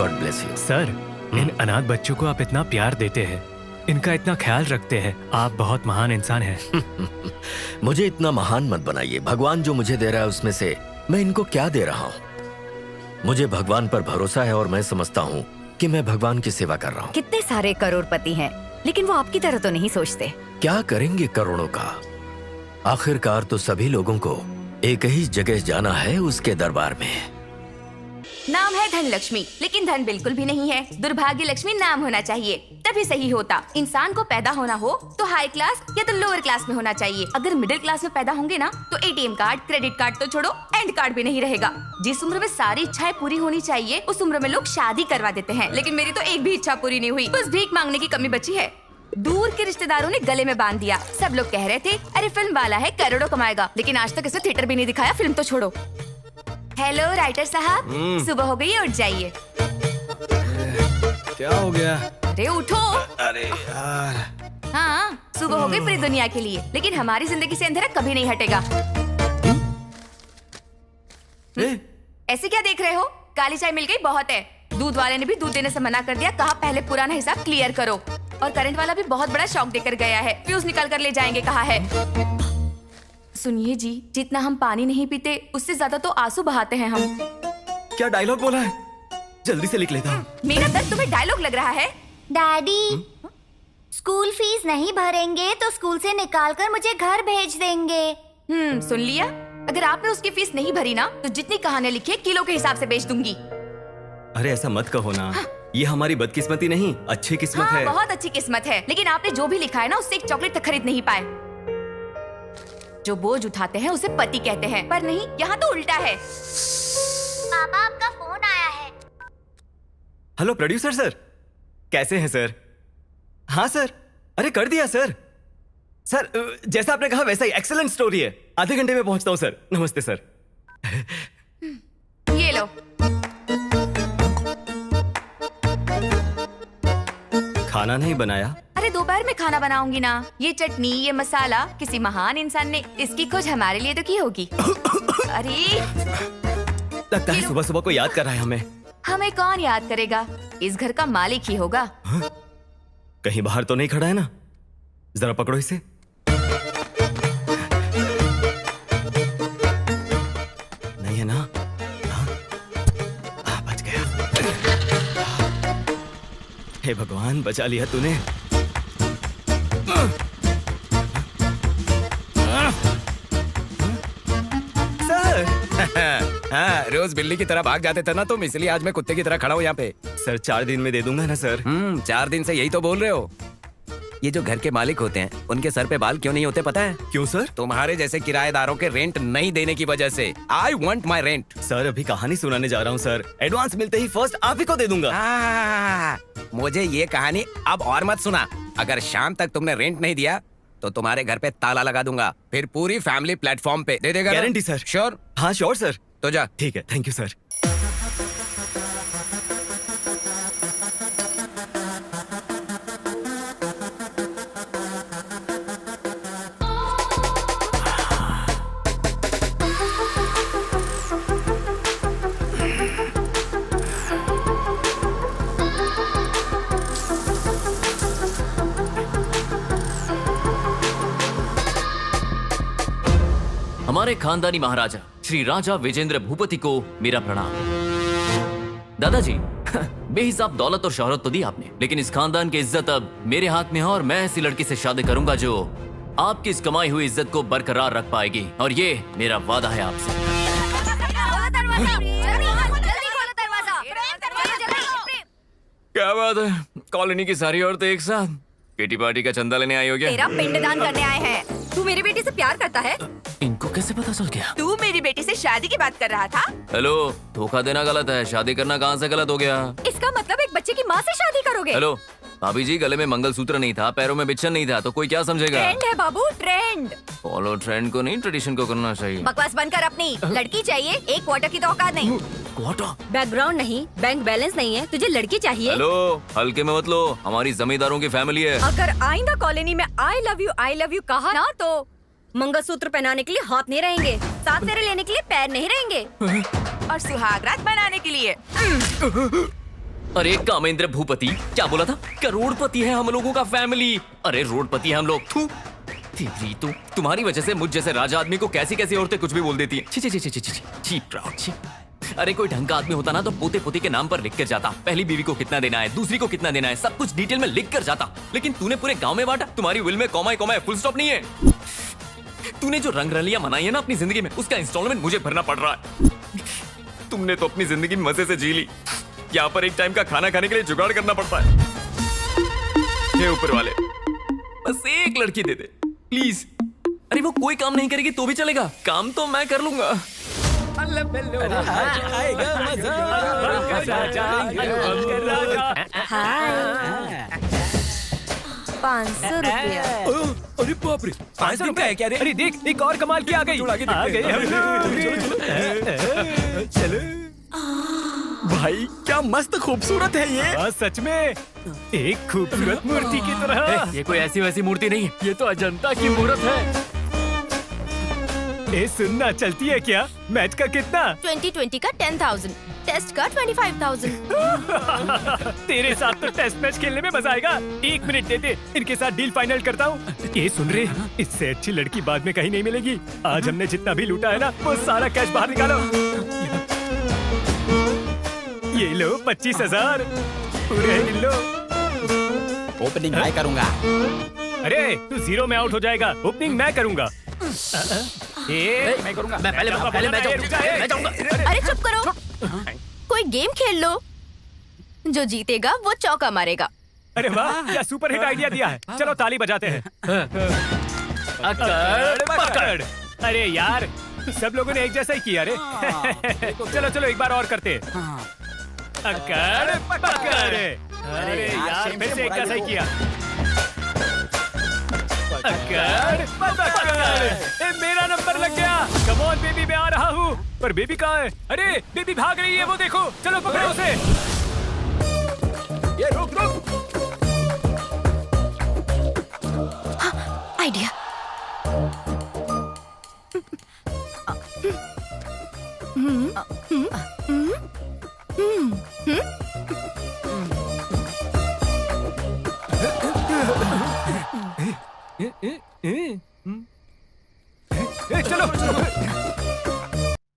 God bless you. Sir, इन अनाथ बच्चों को आप इतना प्यार देते हैं, इनका इतना ख्याल रखते हैं, आप बहुत महान इंसान हैं। मुझे इतना महान मत बनाइए। भगवान जो मुझे दे रहा है उसमें से मैं इनको क्या दे रहा हूँ? मुझे भगवान पर भरोसा है और मैं समझता हूँ कि मैं भगवान की सेवा कर रहा हूँ। कितने सारे करोड़पति हैं, लेकिन वो आपकी तरह तो नहीं सोचते। क्या करेंगे करोड़ों का? आखिरकार तो सभी लोगों को एक ही जगह जाना है, उसके दरबार में। नाम है धन लक्ष्मी, लेकिन धन बिल्कुल भी नहीं है। दुर्भाग्य लक्ष्मी नाम होना चाहिए, तभी सही होता। इंसान को पैदा होना हो तो हाई क्लास या तो लोअर क्लास में होना चाहिए। अगर मिडिल क्लास में पैदा होंगे ना तो एटीएम कार्ड, क्रेडिट कार्ड तो छोड़ो, एंड कार्ड भी नहीं रहेगा। जिस उम्र में सारी इच्छाएं पूरी होनी चाहिए उस उम्र में लोग शादी करवा देते हैं, लेकिन मेरी तो एक भी इच्छा पूरी नहीं हुई। बस भीख मांगने की कमी बची है। दूर के रिश्तेदारों ने गले में बांध दिया। सब लोग कह रहे थे अरे फिल्म वाला है, करोड़ों कमाएगा, लेकिन आज तक इसे थिएटर भी नहीं दिखाया। फिल्म तो छोड़ो। हेलो राइटर साहब, सुबह हो गई है, उठ जाइए। क्या हो गया? अरे उठो। अरे यार। हाँ, सुबह हो गई पूरी दुनिया के लिए, लेकिन हमारी जिंदगी से अंधेरा कभी नहीं हटेगा। ऐसे क्या देख रहे हो? काली चाय मिल गई, बहुत है। दूध वाले ने भी दूध देने से मना कर दिया, कहा पहले पुराना हिसाब क्लियर करो। और करंट वाला भी बहुत बड़ा शॉक देकर गया है, फ्यूज निकाल कर ले जाएंगे कहा है। सुनिए जी, जितना हम पानी नहीं पीते उससे ज्यादा तो आंसू बहाते हैं हम। क्या डायलॉग बोला है? जल्दी से लिख लेता हूँ। मेरा दर्द तुम्हें डायलॉग लग रहा है? डैडी, स्कूल फीस नहीं भरेंगे तो स्कूल से निकाल कर मुझे घर भेज देंगे। सुन लिया? अगर आपने उसकी फीस नहीं भरी ना तो जितनी कहानियां लिखी है किलो के हिसाब से बेच दूंगी। अरे ऐसा मत कहो ना। ये हमारी बदकिस्मती नहीं, अच्छी किस्मत हाँ, है। बहुत अच्छी किस्मत है, लेकिन आपने जो भी लिखा है ना उससे एक चॉकलेट तक खरीद नहीं पाए। जो बोझ उठाते हैं उसे पति कहते हैं, पर नहीं, यहाँ तो उल्टा है। पापा, आपका फोन आया है। हेलो प्रोड्यूसर सर, कैसे हैं सर? हाँ सर, अरे कर दिया सर। सर जैसा आपने कहा वैसा ही एक्सीलेंट स्टोरी है। आधे घंटे में पहुंचता हूँ सर। नमस्ते सर। ये लो। खाना नहीं बनाया? अरे दोपहर में खाना बनाऊंगी ना। ये चटनी, ये मसाला किसी महान इंसान ने इसकी खोज हमारे लिए तो की होगी। अरे लगता है सुबह सुबह को याद कर रहा है हमें। हमें कौन याद करेगा? इस घर का मालिक ही होगा। कहीं बाहर तो नहीं खड़ा है ना? जरा पकड़ो इसे। नहीं है ना? हाँ, बच गया। हे भगवान, बचा लिया तूने। हाँ, रोज बिल्ली की तरह भाग जाते थे ना तुम, इसलिए आज मैं कुत्ते की तरह खड़ा हूँ यहाँ पे। सर 4 दिन में दे दूंगा ना सर? 4 दिन से यही तो बोल रहे हो। ये जो घर के मालिक होते हैं उनके सर पे बाल क्यों नहीं होते पता है? क्यों सर? तुम्हारे जैसे किराएदारों के रेंट नहीं देने की वजह से। I want my rent. Sir अभी कहानी सुनाने जा रहा हूँ सर। एडवांस मिलते ही फर्स्ट आप ही को दे दूंगा। मुझे ये कहानी अब और मत सुना। अगर शाम तक तुमने रेंट नहीं दिया तो तुम्हारे घर पे ताला लगा दूंगा, फिर पूरी फैमिली प्लेटफॉर्म पे दे देगा। Guarantee sir? श्योर? हाँ श्योर सर। तो जा। ठीक है, थैंक यू सर। हमारे खानदानी महाराजा श्री राजा विजेंद्र भूपति को मेरा प्रणाम। दादाजी, बेहिसाब दौलत और शोहरत तो दी आपने, लेकिन इस खानदान की इज्जत अब मेरे हाथ में है और मैं ऐसी लड़की से शादी करूंगा जो आपकी इस कमाई हुई इज्जत को बरकरार रख पाएगी, और ये मेरा वादा है आपसे। क्या बात है, कॉलोनी की सारी औरतें एक साथ किटी पार्टी का चंदा लेने आई हो क्या? तेरा पिंडदान करने आए हैं। तू मेरी बेटी से प्यार करता है? इनको कैसे पता चल गया? तू मेरी बेटी से शादी की बात कर रहा था? हेलो, धोखा देना गलत है, शादी करना कहाँ से गलत हो गया? इसका मतलब एक बच्चे की माँ से शादी करोगे? हेलो भाभी जी, गले में मंगलसूत्र नहीं था, पैरों में बिच्छन नहीं था, तो कोई क्या समझेगा? ट्रेंड है बाबू, ट्रेंड। फॉलो ट्रेंड को नहीं, ट्रेडिशन को करना चाहिए। बकवास बंद कर अपनी। लड़की चाहिए, एक क्वार्टर की तो औकात नहीं। क्वार्टर? बैकग्राउंड नहीं, बैंक बैलेंस नहीं है, तुझे लड़की चाहिए? हेलो, हल्के में मत लो, हमारी जमींदारों की फैमिली है। अगर आइंदा कॉलोनी में आई लव यू कहा ना तो मंगलसूत्र पहनाने के लिए हाथ नहीं रहेंगे, साथ फेरे लेने के लिए पैर नहीं रहेंगे, और सुहागरात बनाने के लिए अरे कामेंद्र भूपति, क्या बोला था? करोड़पति है हम लोगों का फैमिली। अरे रोडपति है हम लोग। थू तेरी तो, तुम्हारी वजह से मुझ जैसे राजा आदमी को कैसी कैसी औरतें कुछ भी बोल देती हैं। छी छी छी छी छी छी छी प्राउड छी। अरे कोई ढंग का आदमी होता ना तो पोते पोते के नाम पर लिख कर जाता, पहली बीवी को कितना देना है, दूसरी को कितना देना है, सब कुछ डिटेल में लिख कर जाता। लेकिन तूने पूरे गांव में बांटा। तुम्हारी विल में कॉमा कॉमा फुल स्टॉप नहीं है। तूने जो रंग रलियां मनाई है ना अपनी जिंदगी में, उसका इंस्टॉलमेंट मुझे भरना पड़ रहा है। तुमने तो अपनी जिंदगी मजे से जी ली। यहाँ पर एक टाइम का खाना खाने के लिए जुगाड़ करना पड़ता है। हे ऊपर वाले, बस एक लड़की दे दे प्लीज। अरे वो कोई काम नहीं करेगी तो भी चलेगा, काम तो मैं कर लूंगा। हाय 500 रुपया। अरे बाप रे, 500 रुपया है क्या रे? अरे देख, एक और कमाल की आ गई। आ गए हम लोग। चलो भाई क्या मस्त खूबसूरत है ये। हाँ, सच में एक खूबसूरत मूर्ति की तरह। ये कोई ऐसी वैसी मूर्ति नहीं है, ये तो अजंता की मूर्त है। ए सुनना, चलती है क्या? मैच का कितना? 2020 का 10,000, टेस्ट का 25,000। तेरे साथ तो टेस्ट मैच खेलने में मजा आएगा। 1 मिनट दे दे, इनके साथ डील फाइनल करता हूँ। ये सुन रहे, इससे अच्छी लड़की बाद में कहीं नहीं मिलेगी। आज हमने जितना भी लूटा है ना, वो सारा कैश बाहर निकालो। ये लो 25,000 पूरे लो। ओपनिंग मैं करूंगा। अरे तू 0 में आउट हो जाएगा, ओपनिंग मैं करूंगा। मैं करूंगा। मैं पहले मैं जाऊंगा। अरे चुप करो, कोई गेम खेल लो। जो जीतेगा वो चौका मारेगा। अरे वाह, क्या सुपर हिट आइडिया दिया है। चलो ताली बजाते हैं। अक्कड़ पकड़। अरे यार, सब लोगों ने एक जैसा ही किया रे। चलो चलो एक बार और करते हैं। अक्कड़ पकड़। अरे यार, फिर से एक जैसा ही किया। अक्कड़ पकड़। मेरा नंबर लग गया। कम ऑन बेबी, मैं आ रहा हूँ। पर बेबी कहाँ है? अरे बेबी भाग रही है, वो देखो। चलो पकड़ो उसे। ये रुक रुक। आइडिया। चलो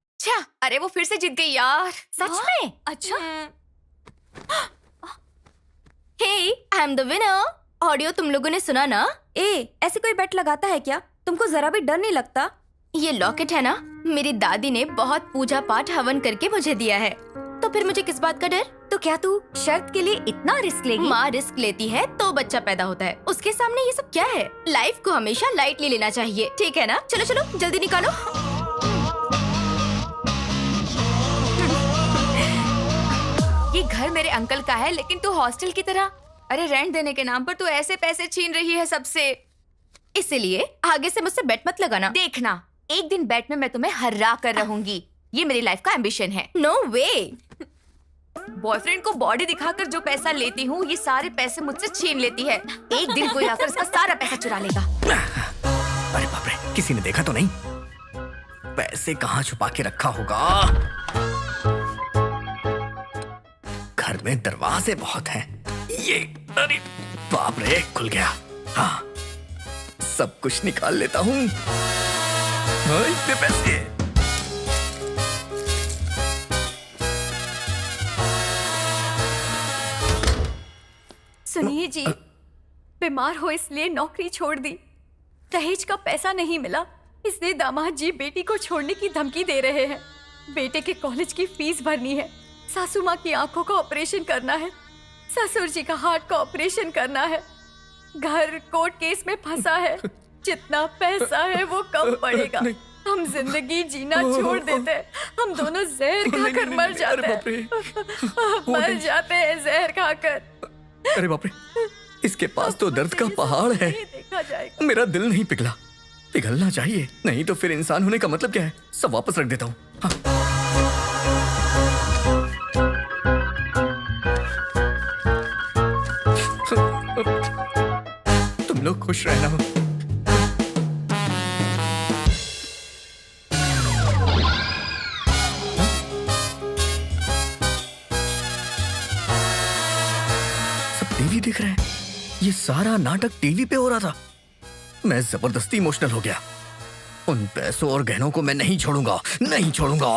अच्छा, अरे वो फिर से जीत गई यार। सच में? अच्छा। Hey, I am the winner. Audio तुम लोगों ने सुना ना? ऐसे कोई बेट लगाता है क्या? तुमको जरा भी डर नहीं लगता? ये लॉकेट है ना, मेरी दादी ने बहुत पूजा पाठ हवन करके मुझे दिया है, तो फिर मुझे किस बात का डर? तो क्या तू शर्त के लिए इतना रिस्क लेगी? माँ रिस्क लेती है तो बच्चा पैदा होता है, उसके सामने ये सब क्या है? लाइफ को हमेशा लाइटली लेना चाहिए, ठीक है ना? चलो चलो जल्दी निकालो। ये घर मेरे अंकल का है, लेकिन तू हॉस्टल की तरह, अरे रेंट देने के नाम पर तू ऐसे पैसे छीन रही है सबसे। इसलिए आगे से मुझसे बेट मत लगाना। देखना, एक दिन बेट में मैं तुम्हें हरा कर रहूंगी। ये मेरी लाइफ का एम्बिशन है। नो वे। बॉयफ्रेंड को बॉडी दिखाकर जो पैसा लेती हूँ, ये सारे पैसे मुझसे छीन लेती है। एक दिन कोई आकर इसका सारा पैसा चुरा लेगा। अरे बाप रे, किसी ने देखा तो नहीं? पैसे कहाँ छुपा के रखा होगा? घर में दरवाजे बहुत हैं। ये, अरे बाप रे, खुल गया। हाँ, सब कुछ निकाल लेता हूँ। इतने पैसे। सुनिए जी, बीमार हो इसलिए नौकरी छोड़ दी। दहेज का पैसा नहीं मिला, इसलिए दामाद जी बेटी को छोड़ने की धमकी दे रहे हैं। बेटे के कॉलेज की फीस भरनी है, सासू माँ की आंखों का ऑपरेशन करना है, ससुर जी का हार्ट का ऑपरेशन करना है, घर कोर्ट केस में फंसा है। जितना पैसा है वो कम पड़ेगा। हम जिंदगी जीना छोड़ देते हैं, हम दोनों जहर खाकर मर जाते हैं। मर जाते हैं जहर खाकर। अरे बाप रे, इसके पास तो दर्द का पहाड़ है। देखा जाएगा। मेरा दिल नहीं पिघला, पिघलना चाहिए, नहीं तो फिर इंसान होने का मतलब क्या है? सब वापस रख देता हूँ। हाँ। तुम लोग खुश रहना हो। दिख रहे हैं। ये सारा नाटक टीवी पे हो रहा था। मैं जबरदस्ती इमोशनल हो गया। उन पैसों और गहनों को मैं नहीं छोड़ूंगा, नहीं छोड़ूंगा।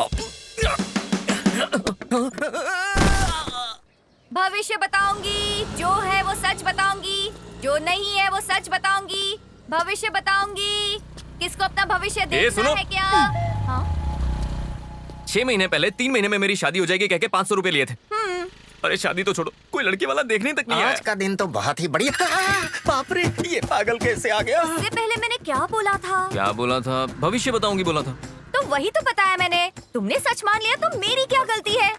भविष्य बताऊंगी, जो है वो सच बताऊंगी, जो नहीं है वो सच बताऊंगी। भविष्य बताऊंगी। किसको अपना भविष्य देखना सुनो। है क्या? हाँ? 6 महीने पहले 3 महीने में मेरी शादी हो जाएगी कह के 500 रुपए लिए थे। अरे शादी तो छोड़ो, कोई लड़की वाला देखने तक नहीं आया। आज का दिन तो बहुत ही बढ़िया। बाप रे, ये पागल कैसे आ गया? इससे पहले मैंने क्या बोला था? क्या बोला था? भविष्य बताऊंगी बोला था। तो वही तो बताया मैंने। तुमने सच मान लिया तो मेरी क्या गलती है?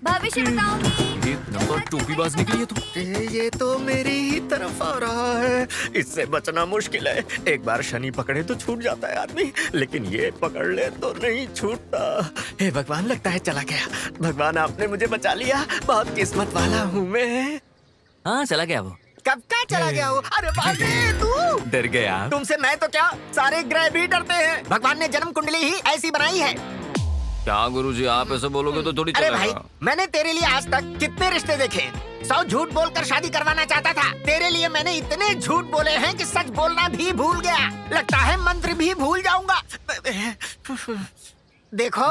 भविष्य बताऊंगी। ये नंबर टोपीबाज निकली है तो। ये तो मेरी ही तरफ आ रहा है। इससे बचना मुश्किल है। एक बार शनि पकड़े तो छूट जाता है आदमी, लेकिन ये पकड़ ले तो नहीं छूटता। हे भगवान, लगता है चला गया। भगवान, आपने मुझे बचा लिया। बहुत किस्मत वाला हूँ मैं। हाँ चला गया वो। कब का चला गया वो? अरे बाप रे, तू डर गया। तुमसे मैं तो क्या, सारे ग्रह भी डरते हैं। भगवान ने जन्म कुंडली ही ऐसी बनाई है। क्या गुरुजी, आप ऐसे बोलोगे तो थोड़ी अरे चलेगा। भाई, मैंने तेरे लिए आज तक कितने रिश्ते देखे। 100 झूठ बोलकर शादी करवाना चाहता था। तेरे लिए मैंने इतने झूठ बोले हैं कि सच बोलना भी भूल गया। लगता है मंत्र भी भूल जाऊंगा। देखो,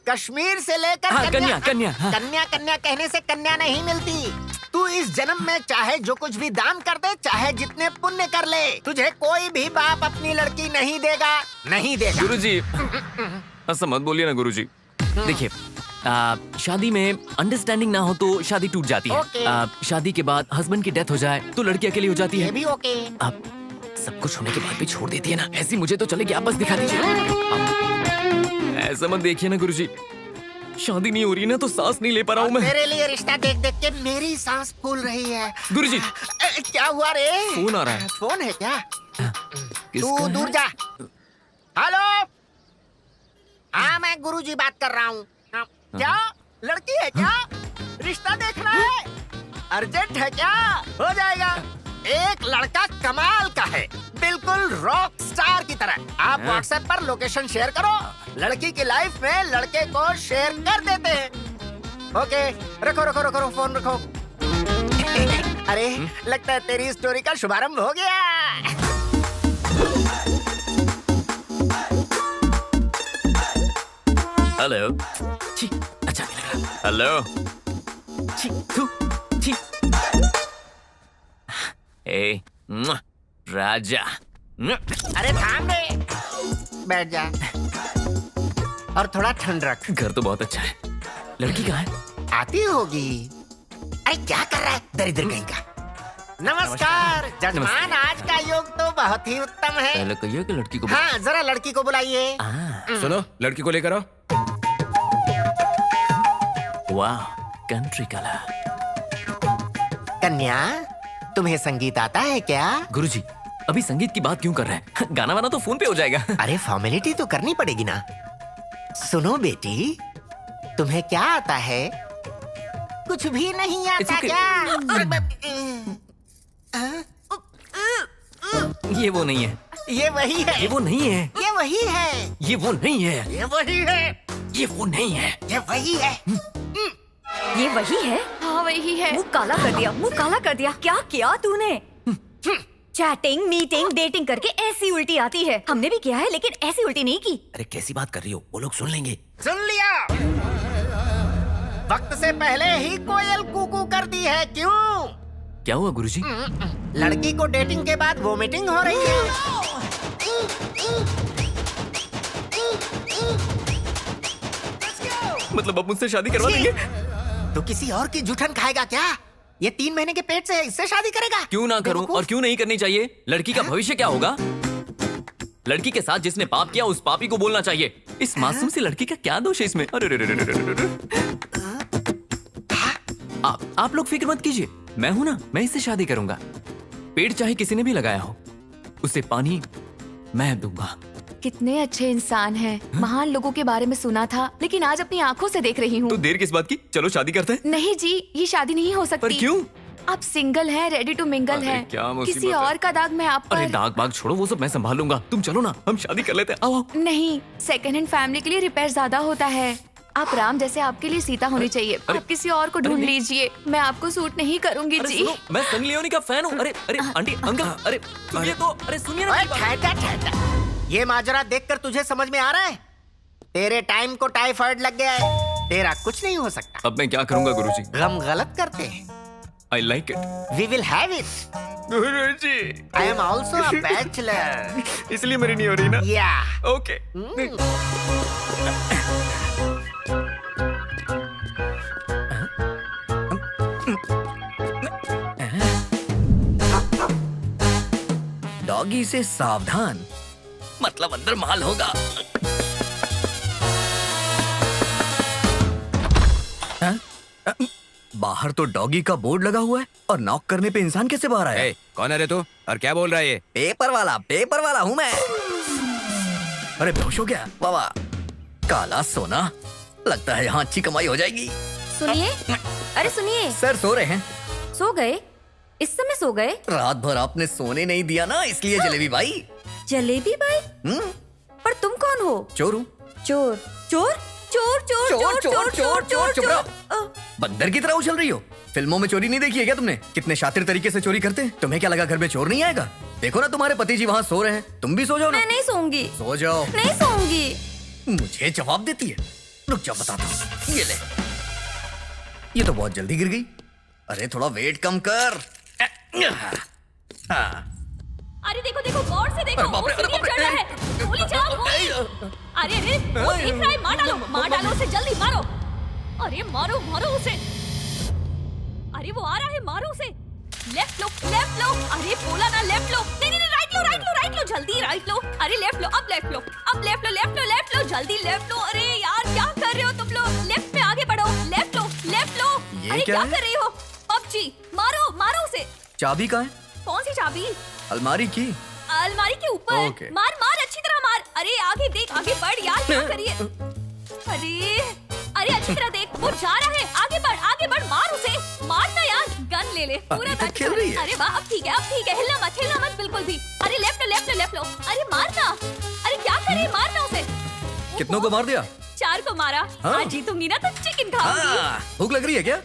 कश्मीर से लेकर हाँ, कन्या, कन्या, हाँ। कन्या कन्या कहने से कन्या नहीं मिलती। तू इस जन्म में चाहे जो कुछ भी दान कर दे, चाहे जितने पुण्य कर ले, तुझे कोई भी बाप अपनी लड़की नहीं देगा, नहीं देगा। गुरुजी ऐसा मत बोलिए ना गुरुजी। देखिए, शादी में अंडरस्टैंडिंग ना हो तो शादी टूट जाती है। ओके। शादी के बाद हस्बैंड की डेथ हो जाए तो लड़की अकेली हो जाती ये है। भी ओके। आप सब कुछ होने के बाद भी छोड़ देती है ना, ऐसी मुझे तो चलेगी। आप बस दिखा दीजिए। ऐसा मत देखिए ना गुरुजी, शादी नहीं हो रही ना तो सांस नहीं ले पा रहा हूँ मैं। मेरे लिए रिश्ता देख देख के मेरी सांस फूल रही है। गुरुजी क्या हुआ रे? फोन आ रहा है। फोन है क्या? किसका तू है? दूर जा। हेलो, हाँ मैं गुरुजी बात कर रहा हूँ। क्या लड़की है क्या? रिश्ता देखना है? अर्जेंट है क्या? हो जाएगा। एक लड़का कमाल का है, बिल्कुल रॉक स्टार की तरह। आप व्हाट्सएप पर लोकेशन शेयर करो, लड़की की लाइफ में लड़के को शेयर कर देते हैं। ओके, रखो रखो रखो रखो, फोन रखो। अरे लगता है तेरी स्टोरी का शुभारंभ हो गया। हेलो। छी, अच्छा नहीं लग रहा। हेलो। छी, थू, छी। ए, मुआ, राजा। मुआ। अरे थाम रे, बैठ जा और थोड़ा ठंड रख। घर तो बहुत अच्छा है। लड़की कहाँ है? आती होगी। अरे क्या कर रहा है दरिद्र कहीं का? नमस्कार जजमान, आज का योग तो बहुत ही उत्तम है। पहले कहिए कि लड़की को। हाँ, जरा लड़की को बुलाइए। सुनो, लड़की को लेकर आओ। वाह, कंट्री कलर। कन्या, तुम्हें संगीत आता है क्या? गुरुजी अभी संगीत की बात क्यों कर रहे हैं? गाना वाना तो फोन पे हो जाएगा। अरे फॉर्मेलिटी तो करनी पड़ेगी ना। सुनो बेटी, तुम्हें क्या आता है? कुछ भी नहीं आता okay. क्या? ये वो नहीं है। ये वही है। ये वो नहीं है। ये वही है। ये वो नहीं है। ये वही है। ये वो नहीं है। ये वही है। ये वही है? हाँ वही है। मुंह काला कर दिया, मुंह काला कर दिया। क्या किया तूने? चैटिंग, मीटिंग, डेटिंग करके ऐसी उल्टी आती है। हमने भी किया है लेकिन ऐसी उल्टी नहीं की। अरे कैसी बात कर रही हो, वो लोग सुन लेंगे। सुन लिया? वक्त से पहले ही कोयल कूकू कर दी है, क्यों? क्या हुआ गुरुजी? लड़की को डेटिंग के बाद वोमिटिंग हो रही है। मतलब अब मुझसे शादी करवा देंगे? तो किसी और की जूठन खाएगा क्या? ये 3 महीने के पेट से है, इससे शादी करेगा? क्यों ना करूं और क्यों नहीं करनी चाहिए? लड़की का भविष्य क्या होगा? लड़की के साथ जिसने पाप किया उस पापी को बोलना चाहिए। इस मासूम सी लड़की का क्या दोष है इसमें? अरे रे रे रे रे रे रे। आप लोग फिक्र मत कीजिए, मैं हूं ना, मैं इससे शादी करूंगा। पेड़ चाहे किसी ने भी लगाया हो, उसे पानी मैं दूंगा। कितने अच्छे इंसान हैं। महान लोगों के बारे में सुना था, लेकिन आज अपनी आंखों से देख रही हूँ। तो देर किस बात की? चलो शादी करते हैं। नहीं जी, ये शादी नहीं हो सकती। पर क्यों? आप सिंगल हैं, रेडी टू मिंगल अरे हैं। क्या मुसीबत किसी है। और का दाग मैं आप अरे पर। दाग बाग छोड़ो, वो सब मैं संभाल लूंगा। तुम चलो ना, हम शादी कर लेते हैं। आओ आओ। नहीं, सेकंड हैंड फैमिली के लिए रिपेयर ज्यादा होता है। आप राम जैसे आपके लिए सीता होनी चाहिए। आप किसी और को ढूंढ लीजिए, मैं आपको सूट नहीं करूंगी अरे जी। सुनो, मैं सनी लियोनी का फैन हूँ। अरे अरे आंटी अंकल, अरे सुनिए तो, अरे सुनिए ना ओए मेरी बात। ठहर। ये माजरा देखकर तुझे समझ में आ रहा है? तेरे टाइम को टाइफाइड लग गया है, तेरा कुछ नहीं हो सकता। अब मैं क्या करूंगा गुरुजी? गम गलत करते हैं। I like it. We will have it. Guruji, I am also a bachelor. इसलिए मेरी नहीं हो रही ना। या ओके। डॉगी से सावधान, मतलब अंदर माल होगा। बाहर तो डॉगी का बोर्ड लगा हुआ है और नॉक करने पे इंसान कैसे बाहर आया? कौन है रे तू और क्या बोल रहा है ये? पेपर वाला हूँ मैं। अरे बेहोश हो गया बाबा। काला सोना, लगता है यहाँ अच्छी कमाई हो जाएगी। सुनिए, अरे सुनिए, सर सो रहे हैं। सो गए? इस समय सो गए? रात भर आपने सोने नहीं दिया ना, इसलिए जलेबी भाई। जलेबी भाई? पर तुम कौन हो? चोर हूँ। चोर? चोर? चोर चोर चोर चोर चोर चोर चुप चोर। रहो। बंदर की तरह उछल रही हो। फिल्मों में चोरी नहीं देखी है क्या तुमने? कितने शातिर तरीके से चोरी करते हैं। तुम्हें क्या लगा घर में चोर नहीं आएगा? देखो ना तुम्हारे पति जी वहाँ सो रहे हैं, तुम भी सो जाओ ना। मैं नहीं सोऊंगी। सो जाओ। नहीं सोऊंगी। मुझे जवाब देती है। रुक जाओ बताता हूँ। ये ले, ये तो बहुत जल्दी गिर गई। अरे थोड़ा वेट कम कर। हाँ। अरे देखो देखो, गौर से देखो, अरे बाप रे, वो सीढ़ियाँ अरे बाप रे। चढ़ रहा है। गोली चलाओ, गोली। अरे अरे, वो दिख रहा है, मार डालो उसे, जल्दी मारो। अरे मारो मारो उसे। अरे वो आ रहा है, मारो उसे। लेफ्ट लो, लेफ्ट लो। अरे बोला ना लेफ्ट लो। नहीं नहीं, राइट लो, राइट लो, राइट लो, जल्दी राइट लो। अरे लेफ्ट लो, अब लेफ्ट लो, अब लेफ्ट लो, लेफ्ट लो, लेफ्ट लो, जल्दी लेफ्ट लो। अरे यार क्या कर रहे हो तुम लोग? लेफ्ट में आगे बढ़ो, लेफ्ट लो, लेफ्ट लो। ये अरे क्या क्या है? कर रही हो? पबजी, मारो मारो उसे। चाबी कहाँ है? कौन सी चाबी? अलमारी की। अलमारी के ऊपर। ओके। मार मार, अच्छी तरह मार। अरे आगे देख, आगे बढ़ यार, क्या करिए? अरे अरे अच्छी तरह देख, वो जा रहा है, आगे बढ़, मार उसे, मार ना यार, गन ले ले, पूरा अभी तक गन खेल रही है। अरे वाह, अब ठीक है, अब ठीक है, हिलना मत बिल्कुल भी। अरे लेफ्ट लो, लेफ्ट लो, लेफ्ट लो। अरे मार ना, अरे क्या कर रही है, मार ना उसे। कितनों को मार दिया? 4 को मारा। हाँ। आज जीतूंगी ना तो चिकन खाऊंगी। हाँ, भूख लग रही है क्या?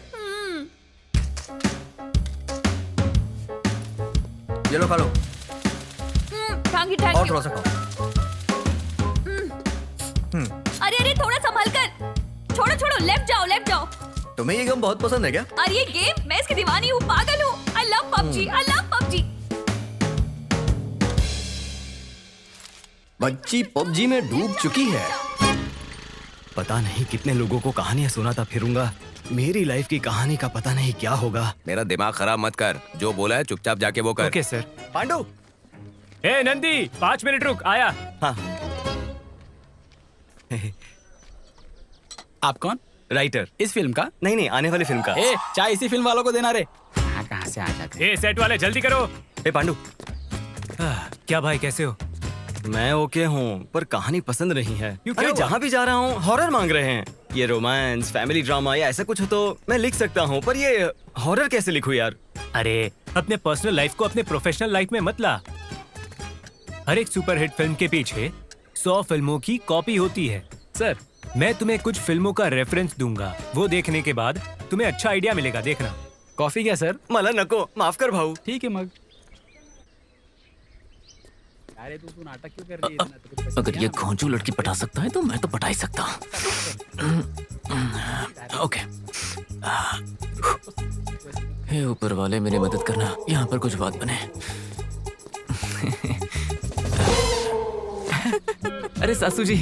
ये लो खा लो। थैंक और यू। थोड़ा सा खाओ। अरे अरे थोड़ा संभल कर, छोड़ो छोड़ो, लेफ्ट जाओ, लेफ्ट जाओ। तुम्हें ये गेम बहुत पसंद है क्या? अरे ये गेम, मैं इसकी दीवानी हूँ, पागल हूँ। I love PUBG, I love PUBG. बच्ची पबजी में डूब चुकी है। पता नहीं कितने लोगों को कहानियां सुनाता फिरूंगा। मेरी लाइफ की कहानी का पता नहीं क्या होगा। मेरा दिमाग खराब मत कर, जो बोला है चुपचाप जाके वो कर। Okay sir. पांडु। ए नंदी, 5 मिनट रुक, आया। हाँ। आप कौन? राइटर। इस फिल्म का? नहीं आने वाली फिल्म का। ए, चाय इसी फिल्म वालों को देना रे। कहाँ से आ जाते? ए सेट वाले जल्दी करो। ए पांडु, क्या भाई, कैसे हो? मैं ओके हूँ पर कहानी पसंद नहीं है। क्यों, क्या अरे हुआ? जहाँ भी जा रहा हूँ हॉरर मांग रहे हैं। ये रोमांस, फैमिली ड्रामा या ऐसा कुछ हो तो मैं लिख सकता हूँ, पर ये हॉरर कैसे लिखूं यार? अरे अपने पर्सनल लाइफ को अपने प्रोफेशनल लाइफ में मत ला। हर एक सुपरहिट फिल्म के पीछे 100 फिल्मों की कॉपी होती है। सर, मैं तुम्हें कुछ फिल्मों का रेफरेंस दूंगा, वो देखने के बाद तुम्हें अच्छा आइडिया मिलेगा, देखना। कॉफी क्या सर? मला नको, माफ कर भाऊ। ठीक है मग। अरे तू नाटक क्यों कर रही है? अगर ये घोंचू लड़की पटा सकता है तो मैं तो पटा ही सकता हूँ। ओके। हे ऊपर वाले, मेरी मदद करना, यहाँ पर कुछ बात बने। अरे सासू जी।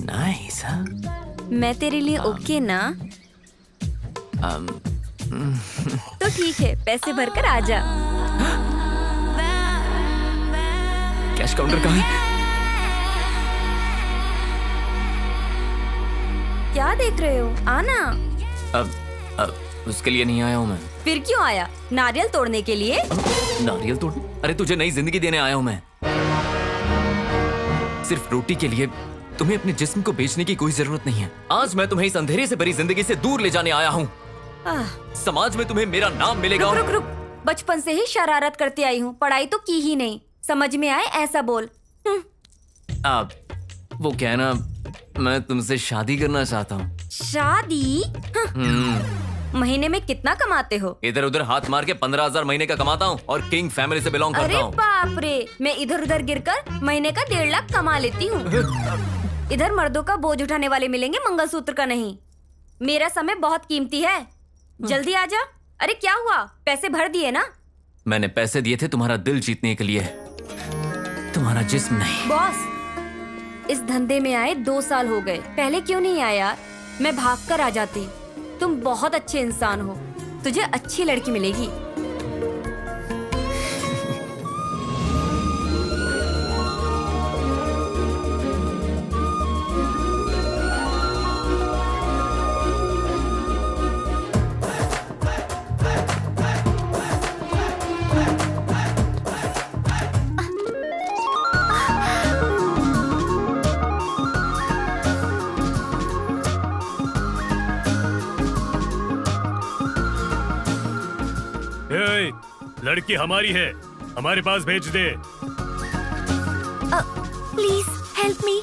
नाइस। मैं तेरे लिए ओके ना? तो ठीक है, पैसे भरकर आ जा। कैश काउंटर कहाँ है? क्या देख रहे हो? आना। अब उसके लिए नहीं आया हूँ मैं। फिर क्यों आया? नारियल तोड़ने के लिए? नारियल तोड़? अरे तुझे नई जिंदगी देने आया हूँ मैं। सिर्फ रोटी के लिए तुम्हें अपने जिस्म को बेचने की कोई जरूरत नहीं है। आज मैं तुम्हें इस अंधेरे से भरी जिंदगी से दूर ले जाने आया हूँ। समाज में तुम्हें मेरा नाम मिलेगा। रुक रुक रुक, बचपन से ही शरारत करती आई हूँ, पढ़ाई तो की ही नहीं। समझ में आए ऐसा बोल। वो क्या है ना, मैं तुमसे शादी करना चाहता हूँ। शादी? महीने में कितना कमाते हो? इधर उधर हाथ मार के 15,000 महीने का कमाता हूँ और किंग फैमिली से बिलोंग करता अरे हूँ। बाप रे, मैं इधर उधर गिरकर महीने का 1.5 लाख कमा लेती हूँ। इधर मर्दों का बोझ उठाने वाले मिलेंगे, मंगलसूत्र का नहीं। मेरा समय बहुत कीमती है, जल्दी आजा। अरे क्या हुआ, पैसे भर दिए ना? मैंने पैसे दिए थे तुम्हारा दिल जीतने के लिए, तुम्हारा जिस्म नहीं। बॉस, इस धंधे में आए 2 साल हो गए, पहले क्यों नहीं आया यार? मैं भाग कर आ जाती। तुम बहुत अच्छे इंसान हो, तुझे अच्छी लड़की मिलेगी। ए, लड़की हमारी है, हमारे पास भेज दे। Please help me.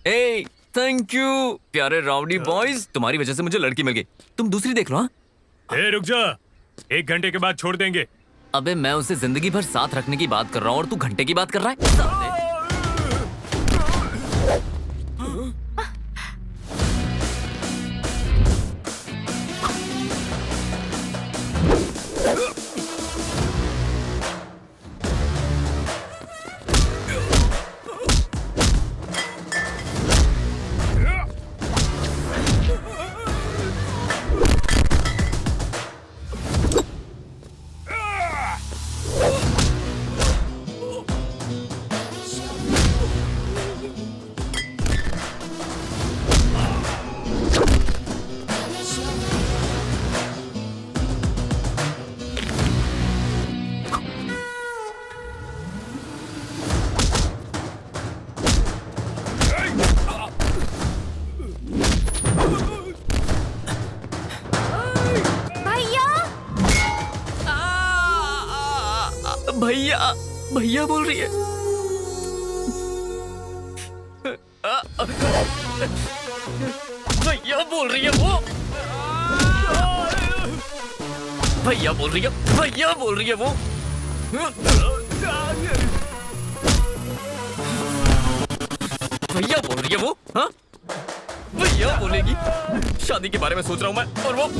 ए, थैंक यू प्यारे राउडी बॉयज, तुम्हारी वजह से मुझे लड़की मिल गई। तुम दूसरी देख लो। हाँ? ए, रुक जा, 1 घंटे के बाद छोड़ देंगे। अबे मैं उसे जिंदगी भर साथ रखने की बात कर रहा हूँ और तू घंटे की बात कर रहा है। भैया भैया बोल रही है। भैया बोल रही है वो। भैया बोल रही है, भैया बोल रही है वो। भैया बोल रही है वो। हाँ, भैया बोलेगी। शादी के बारे में सोच रहा हूं मैं, और वो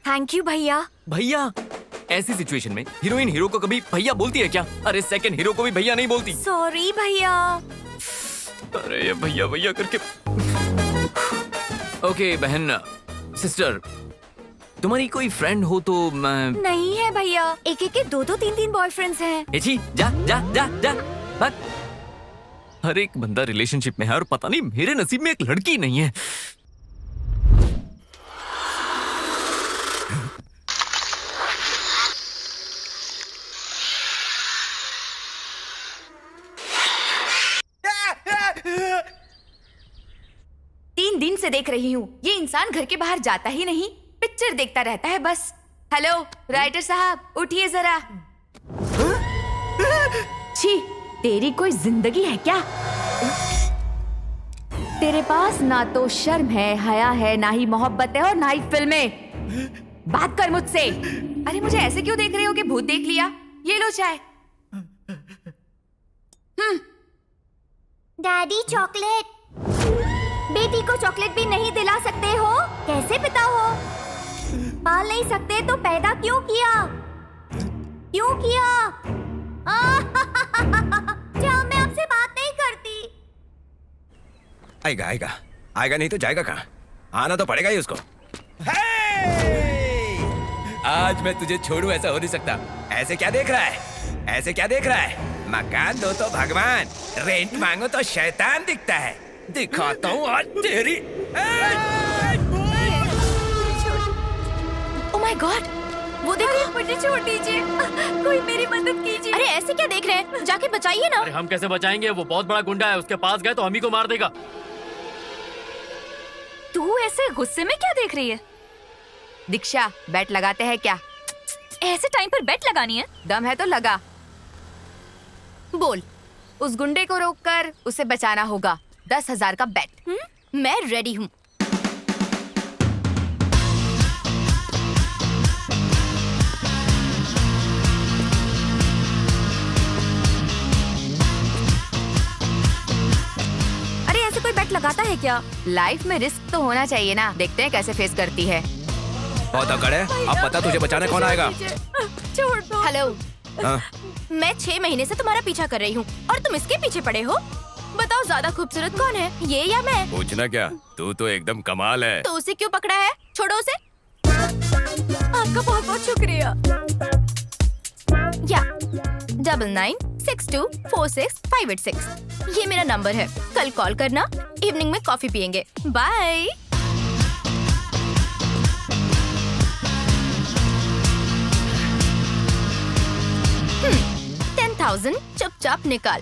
थैंक यू भैया। भैया, ऐसी सिचुएशन में हीरोइन हीरो को कभी भैया बोलती है क्या? अरे सेकंड हीरो को भी भैया नहीं बोलती। सॉरी भैया। अरे ये भैया भैया करके। ओके बहन, सिस्टर, तुम्हारी कोई फ्रेंड हो तो मैं। नहीं है भैया, एक एक के 2-2 3-3 बॉयफ्रेंड्स हैं। एची, जा जा जा जा भाग। हर एक बंदा रिलेशनशिप में है और पता नहीं मेरे नसीब में एक लड़की नहीं है। तीन दिन से देख रही हूँ, ये इंसान घर के बाहर जाता ही नहीं, पिक्चर देखता रहता है बस। हेलो राइटर साहब, उठिए जरा। छी, तेरी कोई जिंदगी है क्या? तेरे पास ना तो शर्म है, हया है, ना ही मोहब्बत है और ना ही फिल्में। बात कर मुझसे। अरे मुझे ऐसे क्यों देख रहे हो कि भूत देख लिया? ये लो चाय। Daddy chocolate. बेटी को चॉकलेट भी नहीं दिला सकते हो? कैसे पिता हो? पाल नहीं सकते तो पैदा क्यों किया? क्यों किया? जाओ, मैं आपसे बात नहीं करती। आएगा आएगा आएगा, नहीं तो जाएगा कहाँ? आना तो पड़ेगा ही उसको। आज मैं तुझे छोड़ू ऐसा हो नहीं सकता। ऐसे क्या देख रहा है? ऐसे क्या देख रहा है? मकान दो तो भगवान, रेंट मांगो तो शैतान दिखता है। दिखाता हूँ आज तेरी। ओह माय गॉड, वो देखो। मुझे छोड़ दीजिए, कोई मेरी मदद कीजिए। जी। अरे ऐसे क्या देख रहे हैं, जाके बचाइए ना। अरे हम कैसे बचाएंगे? वो बहुत बड़ा गुंडा है, उसके पास गए तो हम ही को मार देगा। तू ऐसे गुस्से में क्या देख रही है? दीक्षा, बैट लगाते हैं क्या? ऐसे टाइम पर बेट लगानी है? दम है तो लगा। बोल, उस गुंडे को रोककर उसे बचाना होगा। 10,000 का बेट। मैं रेडी हूँ। अरे ऐसे कोई बेट लगाता है क्या? लाइफ में रिस्क तो होना चाहिए ना। देखते हैं कैसे फेस करती है। बहुत अकड़ है। अब पता तुझे बचाने कौन आएगा? छोड़ दो। हेलो, हाँ? मैं 6 महीने से तुम्हारा पीछा कर रही हूँ और तुम इसके पीछे पड़े हो। बताओ ज्यादा खूबसूरत कौन है, ये या मैं? पूछना क्या, तू तो एकदम कमाल है। तो उसे क्यों पकड़ा है? छोड़ो उसे। आपका बहुत बहुत शुक्रिया। या 9962465886 ये मेरा नंबर है। कल कॉल करना, इवनिंग में कॉफी पियेंगे। बाय। चुपचाप निकाल।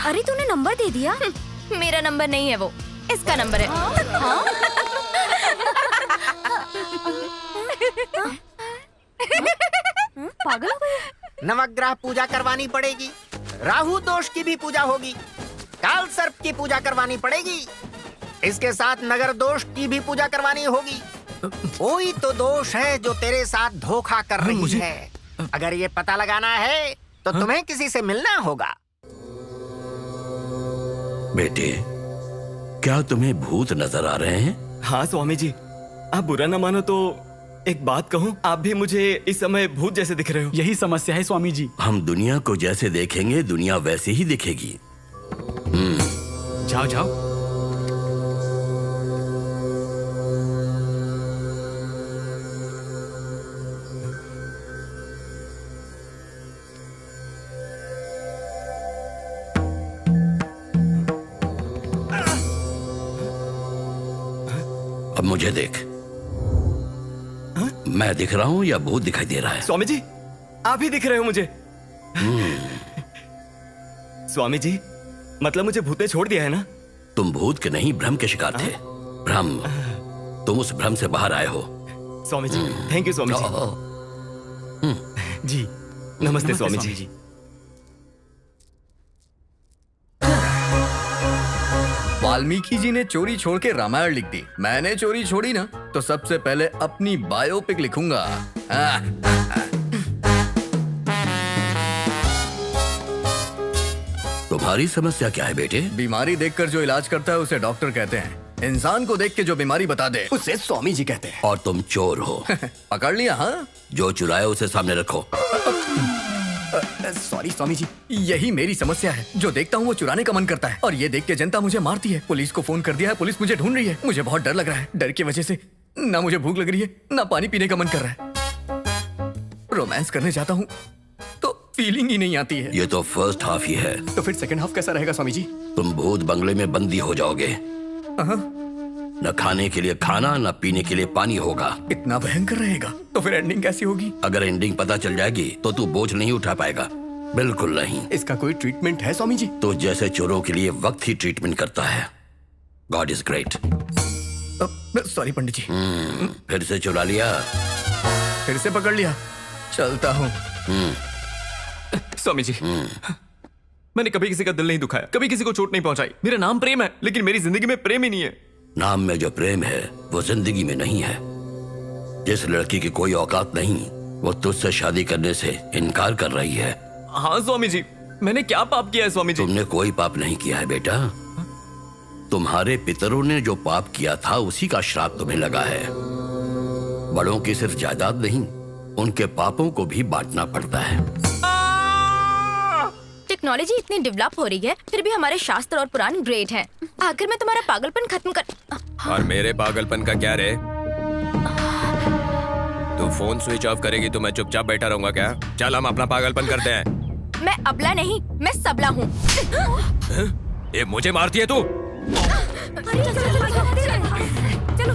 अरे तूने नंबर दे दिया? मेरा नंबर नहीं है वो, इसका नंबर है। हाँ? पागल हो गए? नवग्रह पूजा करवानी पड़ेगी, राहु दोष की भी पूजा होगी, काल सर्प की पूजा करवानी पड़ेगी, इसके साथ नगर दोष की भी पूजा करवानी होगी। कोई तो दोष है जो तेरे साथ धोखा कर रही है। अगर ये पता लगाना है तो तुम्हें किसी से मिलना होगा। बेटे, क्या तुम्हें भूत नजर आ रहे हैं? हाँ स्वामी जी, आप बुरा ना मानो तो एक बात कहूँ, आप भी मुझे इस समय भूत जैसे दिख रहे हो। यही समस्या है स्वामी जी। हम दुनिया को जैसे देखेंगे दुनिया वैसे ही दिखेगी। जाओ जाओ। अब मुझे देख। मैं दिख रहा हूँ या भूत दिखाई दे रहा है? स्वामी जी, आप ही दिख रहे हो मुझे। स्वामी जी, मतलब मुझे भूत ने छोड़ दिया है ना? तुम भूत के नहीं, भ्रम के शिकार थे। भ्रम, तुम उस भ्रम से बाहर आए हो। Swami ji, thank you Swami ji. जी नमस्ते स्वामी जी। वाल्मीकि जी ने चोरी छोड़ के रामायण लिख दी, मैंने चोरी छोड़ी ना तो सबसे पहले अपनी बायोपिक लिखूंगा। तुम्हारी समस्या क्या है बेटे? बीमारी देखकर जो इलाज करता है उसे डॉक्टर कहते हैं। इंसान को देख के जो बीमारी बता दे उसे स्वामी जी कहते हैं। और तुम चोर हो। पकड़ लिया? हाँ, जो चुराए उसे सामने रखो। सॉरी स्वामी जी, यही मेरी समस्या है। जो देखता हूँ वो चुराने का मन करता है और ये देख के जनता मुझे मारती है। पुलिस को फोन कर दिया है, पुलिस मुझे ढूंढ रही है। मुझे बहुत डर लग रहा है। डर की वजह से ना मुझे भूख लग रही है ना पानी पीने का मन कर रहा है। रोमांस करने जाता हूँ तो फीलिंग ही नहीं आती है। ये तो फर्स्ट हाफ ही है। तो फिर सेकंड हाफ कैसा रहेगा स्वामी जी? तुम भूत बंगले में बंदी हो जाओगे। न खाने के लिए खाना न पीने के लिए पानी होगा। इतना भयंकर रहेगा तो फिर एंडिंग कैसी होगी? अगर एंडिंग पता चल जाएगी तो तू बोझ नहीं उठा पाएगा। बिल्कुल नहीं। इसका कोई ट्रीटमेंट है स्वामी जी? तो जैसे चोरों के लिए वक्त ही ट्रीटमेंट करता है। God is great. सॉरी पंडित जी। फिर से चुरा लिया? फिर से पकड़ लिया। चलता हूँ। स्वामी जी, मैंने कभी किसी का दिल नहीं दुखाया, कभी किसी को चोट नहीं पहुंचाई। मेरा नाम प्रेम है, लेकिन मेरी जिंदगी में प्रेम ही नहीं है। नाम में जो प्रेम है वो जिंदगी में नहीं है। जिस लड़की की कोई औकात नहीं वो तुझसे शादी करने से इनकार कर रही है। हाँ स्वामी जी, मैंने क्या पाप किया है स्वामी जी? तुमने कोई पाप नहीं किया है बेटा। तुम्हारे पितरों ने जो पाप किया था उसी का श्राप तुम्हें लगा है। बड़ों की सिर्फ जायदाद नहीं, उनके पापों को भी बांटना पड़ता है। टेक्नोलॉजी इतनी डेवलप हो रही है फिर भी हमारे शास्त्र और पुराण ग्रेट हैं। आखिर मैं तुम्हारा पागलपन खत्म कर। और मेरे पागलपन का क्या रे? तू फोन स्विच ऑफ करेगी तो मैं चुपचाप बैठा रहूंगा क्या? चल हम अपना पागलपन करते हैं। मैं अबला नहीं, मैं सबला हूँ। ये मुझे मारती है तू? चलो।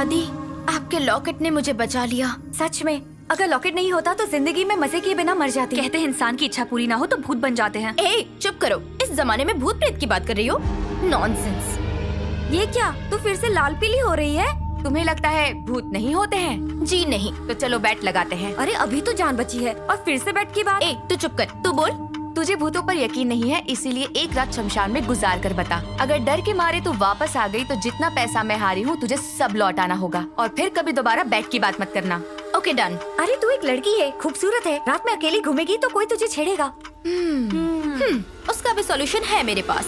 दादी, आपके लॉकेट ने मुझे बचा लिया। सच में, अगर लॉकेट नहीं होता तो जिंदगी में मजे किए बिना मर जाती। कहते हैं इंसान की इच्छा पूरी ना हो तो भूत बन जाते हैं। ए, चुप करो। इस जमाने में भूत प्रेत की बात कर रही हो? नॉनसेंस। ये क्या, तू फिर से लाल पीली हो रही है? तुम्हें लगता है भूत नहीं होते हैं? जी नहीं। तो चलो बैट लगाते हैं। अरे अभी तो जान बची है और फिर से बैठ की बात। ए, तू चुप कर। तू बोल। तुझे भूतों पर यकीन नहीं है, इसीलिए एक रात शमशान में गुजार कर बता। अगर डर के मारे तू वापस आ गई तो जितना पैसा मैं हारी हूँ तुझे सब लौटाना होगा, और फिर कभी दोबारा बैट की बात मत करना। Okay done. अरे तू एक लड़की है, खूबसूरत है, रात में अकेली घूमेगी तो कोई तुझे छेड़ेगा। उसका भी सॉल्यूशन है मेरे पास।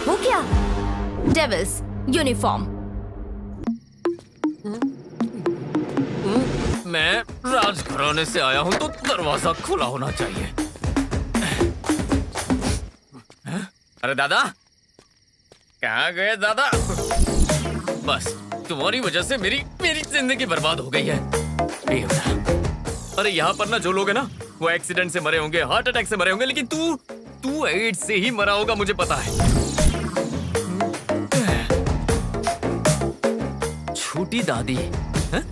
वो क्या? Devil's uniform. मैं राजघराने से आया हूँ तो दरवाजा खुला होना चाहिए। अरे दादा, कहाँ गए दादा? बस तुम्हारी वजह से मेरी जिंदगी बर्बाद हो गई है। अरे यहाँ पर ना जो लोग हैं ना वो एक्सीडेंट से मरे होंगे, हार्ट अटैक से मरे होंगे, लेकिन तू एड्स से ही मरा होगा, मुझे पता है। छोटी दादी है?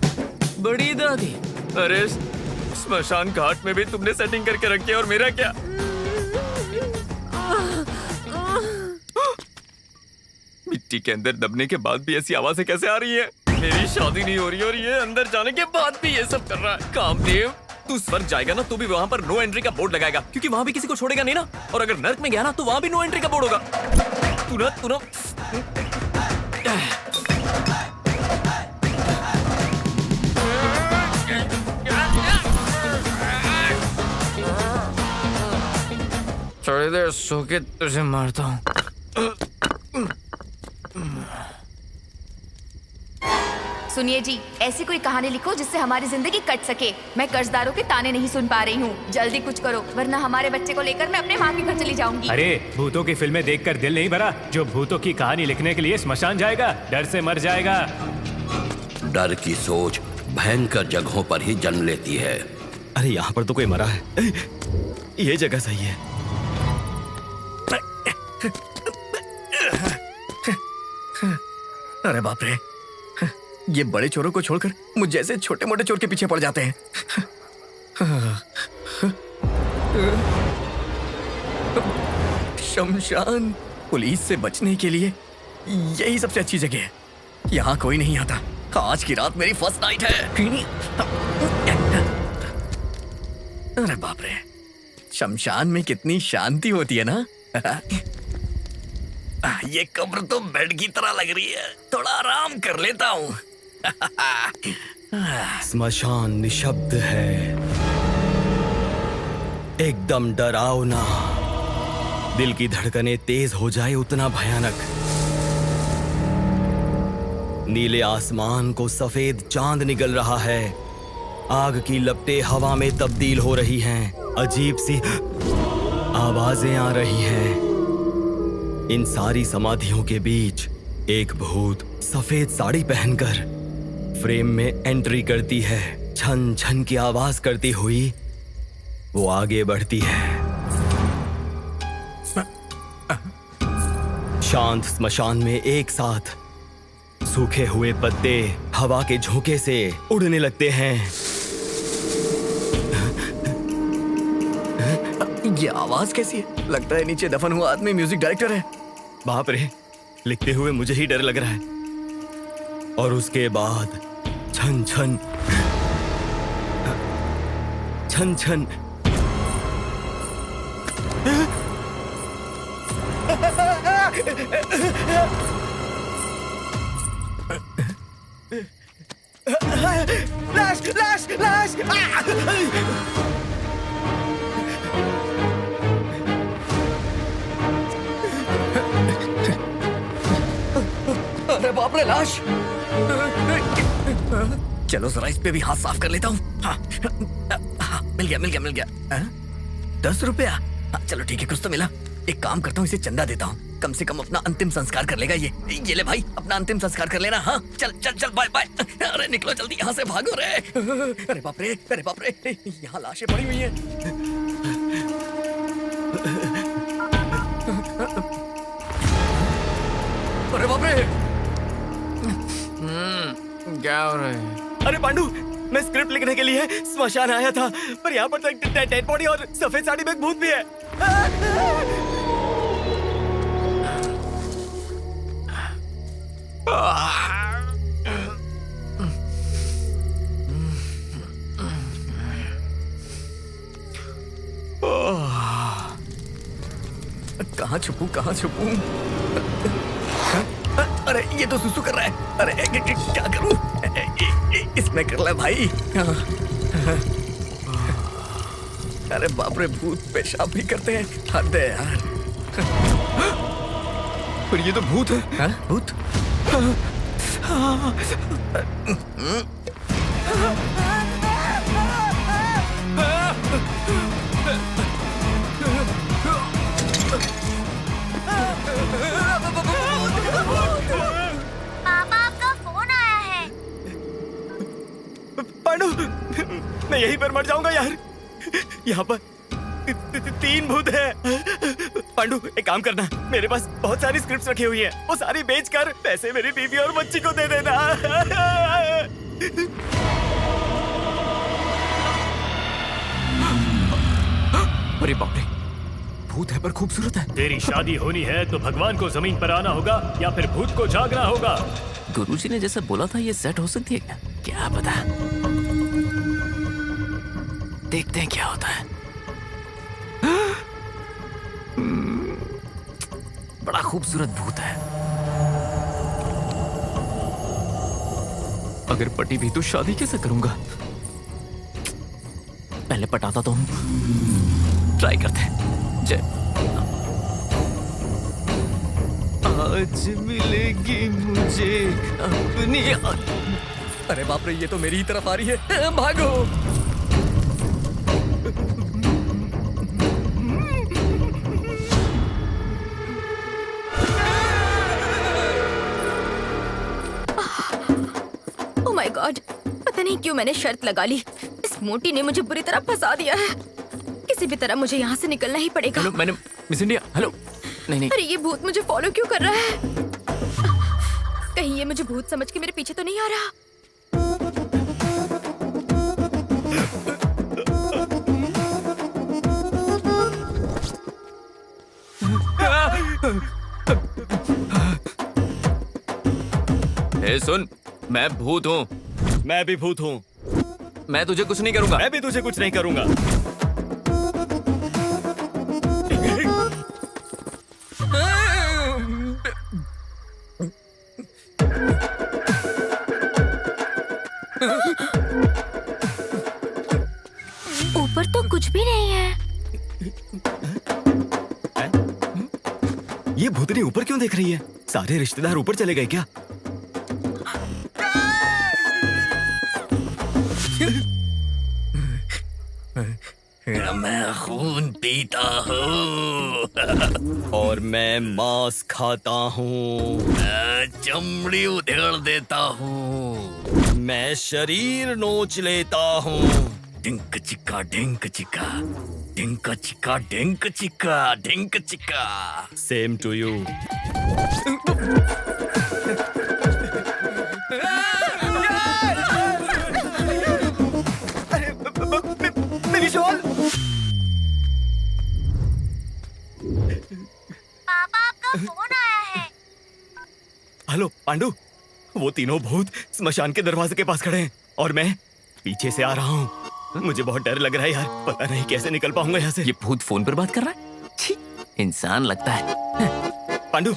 बड़ी दादी? अरे स्मशान घाट में भी तुमने सेटिंग करके रखी है, और मेरा क्या? मिट्टी के अंदर दबने के बाद भी ऐसी आवाजें कैसे आ रही है? मेरी शादी नहीं हो रही और ये अंदर जाने के बाद भी ये सब कर रहा है। कामदेव, तू स्वर्ग जाएगा ना तो भी वहाँ पर नो एंट्री का बोर्ड लगाएगा, क्योंकि वहाँ भी किसी को छोड़ेगा नहीं ना। और अगर नर्क में गया ना तो वहाँ भी नो एंट्री का बोर्ड होगा। तू ना थोड़ी देर सो के तुझे मारता हूँ। सुनिए जी, ऐसी कोई कहानी लिखो जिससे हमारी जिंदगी कट सके। मैं कर्जदारों के ताने नहीं सुन पा रही हूँ। जल्दी कुछ करो, वरना हमारे बच्चे को लेकर मैं अपने माँ के घर चली जाऊंगी। अरे भूतों की फिल्में देखकर दिल नहीं भरा? जो भूतों की कहानी लिखने के लिए श्मशान जाएगा, डर से मर जाएगा। डर की सोच भयंकर जगहों पर ही जन्म लेती है। अरे यहाँ पर तो कोई मरा है। ये जगह सही है। अरे बाप रे, ये बड़े चोरों को छोड़कर मुझ जैसे छोटे मोटे चोर के पीछे पड़ जाते हैं। शमशान पुलिस से बचने के लिए यही सबसे अच्छी जगह है। यहाँ कोई नहीं आता। आज की रात मेरी फर्स्ट नाइट है। अरे बाप रे, शमशान में कितनी शांति होती है ना। ये कब्र तो बेड की तरह लग रही है, थोड़ा आराम कर लेता हूँ। स्मशान निशब्द है, एकदम डरावना। दिल की धड़कनें तेज हो जाए उतना भयानक। नीले आसमान को सफेद चांद निगल रहा है। आग की लपटें हवा में तब्दील हो रही हैं। अजीब सी आवाजें आ रही हैं। इन सारी समाधियों के बीच एक भूत सफेद साड़ी पहनकर फ्रेम में एंट्री करती है। छन छन की आवाज करती हुई वो आगे बढ़ती है। शांत स्मशान में एक साथ सूखे हुए पत्ते हवा के झोंके से उड़ने लगते हैं। ये आवाज कैसी है? लगता है नीचे दफन हुआ आदमी म्यूजिक डायरेक्टर है। बाप रे, लिखते हुए मुझे ही डर लग रहा है। और उसके बाद छन छन छन छन। लाश लाश लाश। अरे बाप रे, लाश। चलो जरा इस पे भी हाथ साफ कर लेता हूँ। हाँ, मिल गया मिल गया मिल गया। 10 रुपया? हाँ, चलो ठीक है, कुछ तो मिला। एक काम करता हूँ, इसे चंदा देता हूँ। कम से कम अपना अंतिम संस्कार कर लेगा ये ले भाई, अपना अंतिम संस्कार कर लेना। हाँ, चल चल चल, बाय बाय। अरे निकलो जल्दी यहाँ से, भागो रे। अरे बाप रे, अरे बाप रे, यहाँ लाशें पड़ी हुई हैं। अरे बाप रे। क्या हो रहा है? अरे पांडु, मैं स्क्रिप्ट लिखने के लिए स्मशान आया था, पर यहाँ पर तो एक डेड बॉडी और सफेद साड़ी में एक भूत भी है। कहाँ छुपूं, कहाँ छुपूं? अरे ये तो सुसु कर रहा है। अरे क्या करूं? इसमें कर ले भाई। अरे बाप रे, भूत पेशाब भी करते हैं। हद है यार। पर ये तो भूत है। हाँ? भूत? पापा आपका फोन आया है। पांडु, मैं यहीं पर मर जाऊंगा यार। यहाँ पर 3 भूत हैं। पांडु, एक काम करना, मेरे पास बहुत सारी स्क्रिप्ट्स रखी हुई हैं, वो सारी बेचकर पैसे मेरी बीवी और बच्ची को दे देना। अरे बाप रे, भूत है पर खूबसूरत है। तेरी शादी होनी है तो भगवान को जमीन पर आना होगा या फिर भूत को जागना होगा। गुरुजी ने जैसा बोला था ये सेट हो सकती है क्या? क्या पता, देखते हैं क्या होता है। बड़ा खूबसूरत भूत है। अगर पटी भी तो शादी कैसे करूंगा? पहले पटाता तो हूं, ट्राई करते हैं। जय। आज मिलेगी मुझे अपनी। अरे बाप रे, ये तो मेरी ही तरफ आ रही है। भागो। ओह माय गॉड, पता नहीं क्यों मैंने शर्त लगा ली। इस मोटी ने मुझे बुरी तरह फंसा दिया है। किसी भी तरह मुझे यहाँ से निकलना ही पड़ेगा। हेलो, मैंने मिस इंडिया। हेलो। नहीं नहीं, अरे ये भूत मुझे फॉलो क्यों कर रहा है? कहीं ये मुझे भूत समझ के मेरे पीछे तो नहीं आ रहा? ए सुन, मैं भूत हूँ। मैं भी भूत हूँ। मैं तुझे कुछ नहीं करूंगा। मैं भी तुझे कुछ नहीं करूंगा। ऊपर तो कुछ भी नहीं है। ये भूतनी ऊपर क्यों देख रही है? सारे रिश्तेदार ऊपर चले गए क्या? मैं खून पीता हूँ और मैं मांस खाता हूँ। मैं चमड़ी उधेड़ देता हूँ। मैं शरीर नोच लेता हूँ। डिंक चिक्का डिंक चिक्का डिंक चिक्का डिंक चिक्का डिंक चिक्का। Same to you. मेरी शॉल। पापा आपका फोन आया है। हेलो पांडु, वो तीनों भूत स्मशान के दरवाजे के पास खड़े हैं और मैं पीछे से आ रहा हूँ। मुझे बहुत डर लग रहा है यार, पता नहीं कैसे निकल पाऊंगा यहाँ से। ये भूत फोन पर बात कर रहा है? छी, इंसान लगता है। पांडु।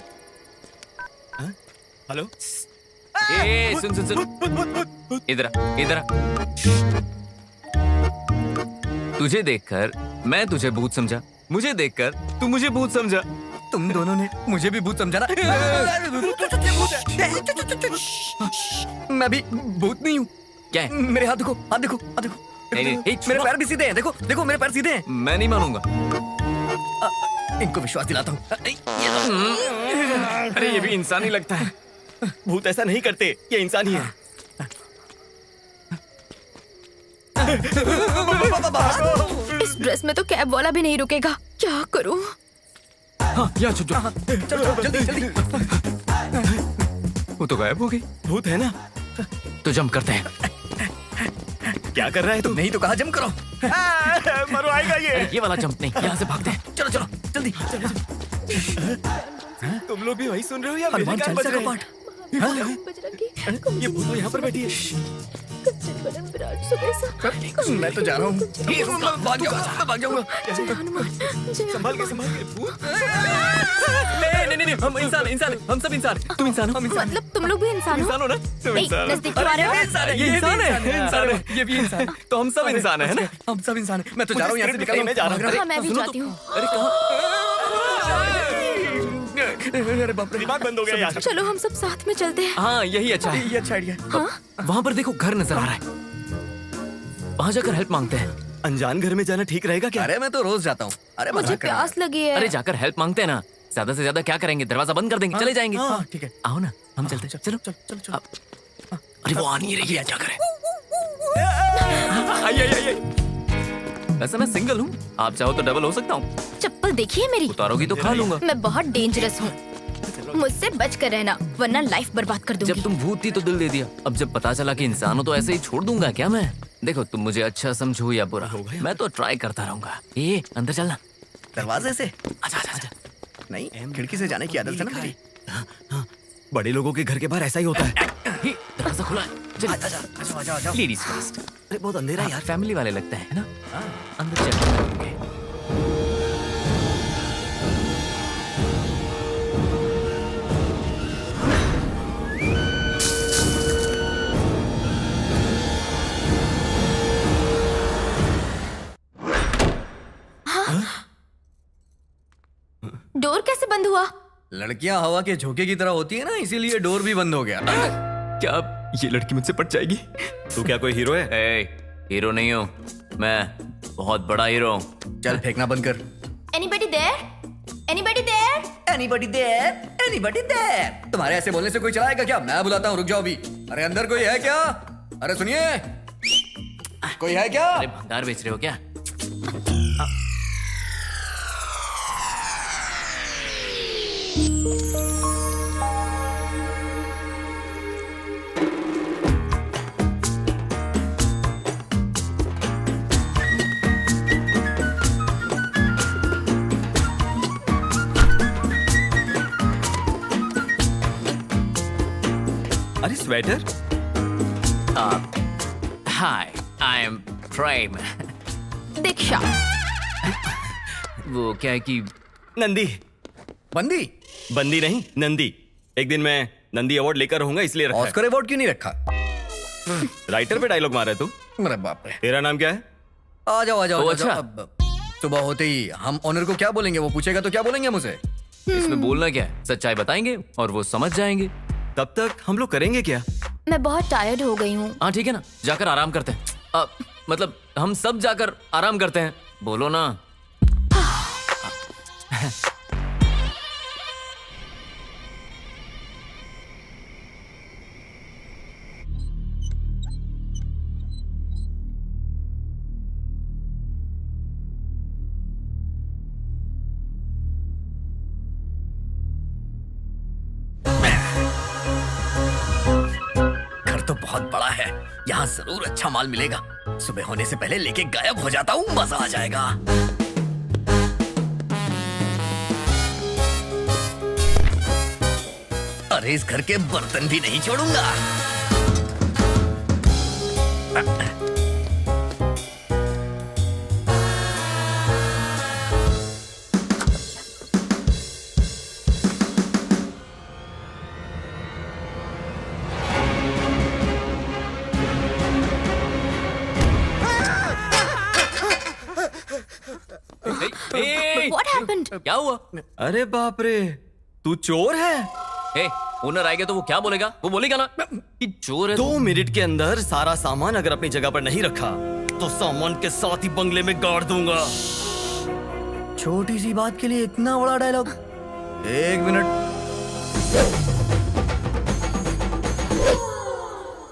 हाँ? हेलो। ए सुन सुन सुन, इधर आ, इधर आ। तुझे देखकर मैं तुझे भूत समझा, मुझे देखकर तू मुझे भूत समझा। तुम दोनों ने मुझे भी भूत समझा ना? मैं भी भूत नहीं हूँ। क्या है? मेरे हाथ देखो, हाथ देखो, हाथ देखो। नहीं, नहीं, मेरे पैर भी सीधे हैं। देखो देखो, मेरे पैर सीधे हैं। मैं नहीं मानूंगा। इनको विश्वास दिलाता हूँ। अरे ये भी इंसान ही लगता है। भूत ऐसा नहीं करते, ये इंसान ही है। इस ड्रेस में तो कैब वाला भी नहीं रुकेगा। क्या करूं? हाँ, यहाँ छुप जाओ। चलो जल्दी जल्दी। वो तो गायब हो गई। भूत है ना? तो जंप करते हैं। क्या कर रहा है तू? नहीं तो कहा जम करो। मरवाएगा ये। ये वाला जंप नहीं, यहाँ से भागते हैं। चलो चलो जल्दी। तुम लोग भी वही सुन रहे हो या हनुमान मेरे कान चालीसा बज का रहे पाठ। हैं? ये भूत तो यहाँ पर बैठी है। मैं तो जा रहा हूँ। भाग जाऊंगा। संभाल के भूत। नहीं, हम इंसान, हम सब इंसान। तुम इंसान हो, हम इंसान। मतलब तुम लोग भी इंसान हो? इंसान हो ना? तुम ए, इंसान हो। नजदीक क्यों आ रहे हो? ये इंसान है, ये इंसान है। ये भी इंसान है। तो हम सब इंसान है ना? हम सब इंसान हैं। मैं तो जा रहा हूँ यहाँ से निकल। मैं जा रहा हूँ। हाँ, मैं भी जाती हूँ। अरे कहाँ? अरे बाप रे, दिमाग बंद हो गया यार। चलो हम सब साथ में चलते हैं। हाँ, यही अच्छा है। ये अच्छा आइडिया है। वहाँ पर देखो, घर नजर आ रहा है। वहाँ जाकर हेल्प मांगते हैं। अनजान घर में जाना ठीक रहेगा क्या? अरे मैं तो रोज जाता हूँ। अरे मुझे मजाक कर रहा हूँ। प्यास लगी है। अरे जाकर हेल्प मांगते हैं ना। ज्यादा से ज्यादा क्या करेंगे? दरवाजा बंद कर देंगे, चले जाएंगे। हाँ, ठीक है। आओ ना, हम चलते हैं। चलो चलो। अरे वो आ नहीं रही है, क्या करें? आइए। वैसे मैं सिंगल हूँ, आप चाहो तो डबल हो सकता हूँ। चप्पल देखिए मेरी। उतारोगी तो खा लूंगा। मैं बहुत डेंजरस हूँ, मुझसे बच कर रहना वरना लाइफ बर्बाद कर दूंगी। जब तुम भूत थी तो दिल दे दिया, अब जब पता चला कि इंसान हो तो ऐसे ही छोड़ दूंगा क्या मैं? देखो, तुम मुझे अच्छा समझो या बुरा, मैं तो ट्राई करता रहूंगा। ये अंदर चलना। दरवाजे से? अच्छा। नहीं, खिड़की से जाने की आदत है ना मेरी। बड़े लोगों के घर के बाहर ऐसा ही होता है। दरवाजा खुला है। आजा। Ladies first. अरे बहुत अंधेरा है यार। फैमिली वाले लगते हैं ना? अंदर चलेंगे। डोर कैसे बंद हुआ? लड़कियां हवा के झोंके की तरह होती है ना, इसीलिए डोर भी बंद हो गया। क्या ये लड़की मुझसे पट जाएगी? तू क्या कोई हीरो है? हीरो नहीं हूँ मैं, बहुत बड़ा हीरो हूँ। चल फेंकना बंद कर। Anybody there? Anybody there? Anybody there? तुम्हारे ऐसे बोलने से कोई चलाएगा क्या? मैं बुलाता हूँ, रुक जाओ अभी। अरे अंदर कोई है क्या? अरे सुनिए, कोई है क्या? अरे भंगार बेच रहे हो क्या? अरे स्वेटर? हाय, आई एम प्रेम। दीक्षा। वो क्या है कि नंदी। बंदी नहीं, नंदी। एक दिन मैं नंदी अवार्ड लेकर रहूंगा, इसलिए रखा है। ऑस्कर अवार्ड क्यों नहीं रखा? राइटर पे डायलॉग मारा है तू। मेरे बाप रे। तेरा नाम क्या है? आ जाओ ओ, अच्छा। अब सुबह होते ही हम ऑनर को क्या बोलेंगे? वो पूछेगा तो क्या बोलेंगे मुझे? इसमें बोलना क्या है? सच्चाई बताएंगे और वो समझ जाएंगे। तब तक हम लोग करेंगे क्या? मैं बहुत टायर्ड हो गई हूँ। हाँ ठीक है ना, जाकर आराम करते हैं। मतलब हम सब जाकर आराम करते हैं, बोलो ना। घर तो बहुत बड़ा है, यहाँ जरूर अच्छा माल मिलेगा। सुबह होने से पहले लेके गायब हो जाता हूँ, मजा आ जाएगा। अरे इस घर के बर्तन भी नहीं छोड़ूंगा। What happened? क्या हुआ? अरे बाप रे, तू चोर है? ओनर आएगा तो वो क्या बोलेगा? वो बोलेगा ना कि चोर है। 2 मिनट के अंदर सारा सामान अगर अपनी जगह पर नहीं रखा तो सामान के साथ ही बंगले में गाड़ दूंगा। छोटी सी बात के लिए इतना बड़ा डायलॉग। 1 मिनट।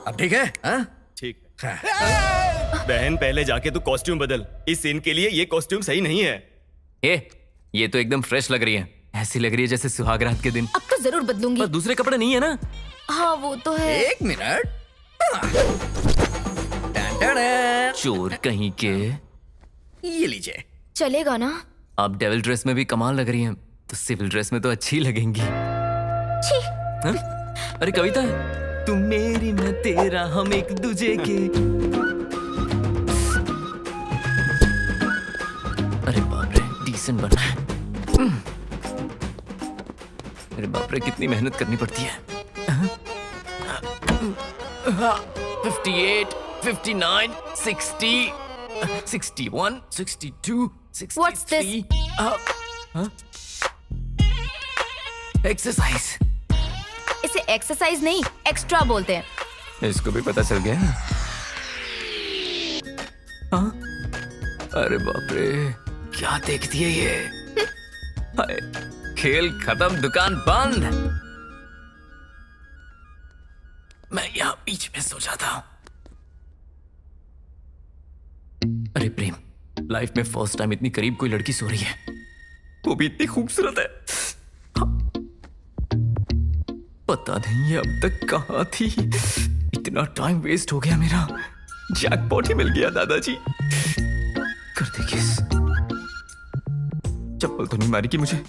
अब ठीक है? हाँ? ठीक है। बहन पहले जाके तू कॉस्ट्यूम बदल, इस सीन के लिए ये कॉस्ट्यूम सही नहीं है। ये तो एकदम फ्रेश लग रही है, ऐसी लग रही है जैसे सुहागरात के दिन। अब तो जरूर बदलूंगी। पर दूसरे कपड़े नहीं है ना? हाँ वो तो है। 1 मिनट, चोर कहीं के। ये लीजिए। चलेगा ना? आप डेविल ड्रेस में भी कमाल लग रही हैं, तो सिविल ड्रेस में तो अच्छी लगेंगी। छी। हाँ? अरे कविता है, तू मेरी मैं तेरा हम एक दूजे के। अरे बाप रे, डिसेंट बनना है। अरे बाप रे, कितनी मेहनत करनी पड़ती है। 58, 59, 60, 61, 62, 63. What's this? एक्सरसाइज। इसे एक्सरसाइज नहीं, एक्स्ट्रा बोलते हैं। इसको भी पता चल गया। हाँ? अरे बाप रे, क्या देखती है ये? हाय, खेल खत्म, दुकान बंद। मैं यहाँ बीच में सो जाता हूँ। अरे प्रेम, लाइफ में फर्स्ट टाइम इतनी करीब कोई लड़की सो रही है, वो भी इतनी खूबसूरत है। पता नहीं ये अब तक कहाँ थी। इतना टाइम वेस्ट हो गया मेरा। जैकपॉट ही मिल गया दादाजी। कर दे किस। चप्पल तो नहीं मारी कि मुझे।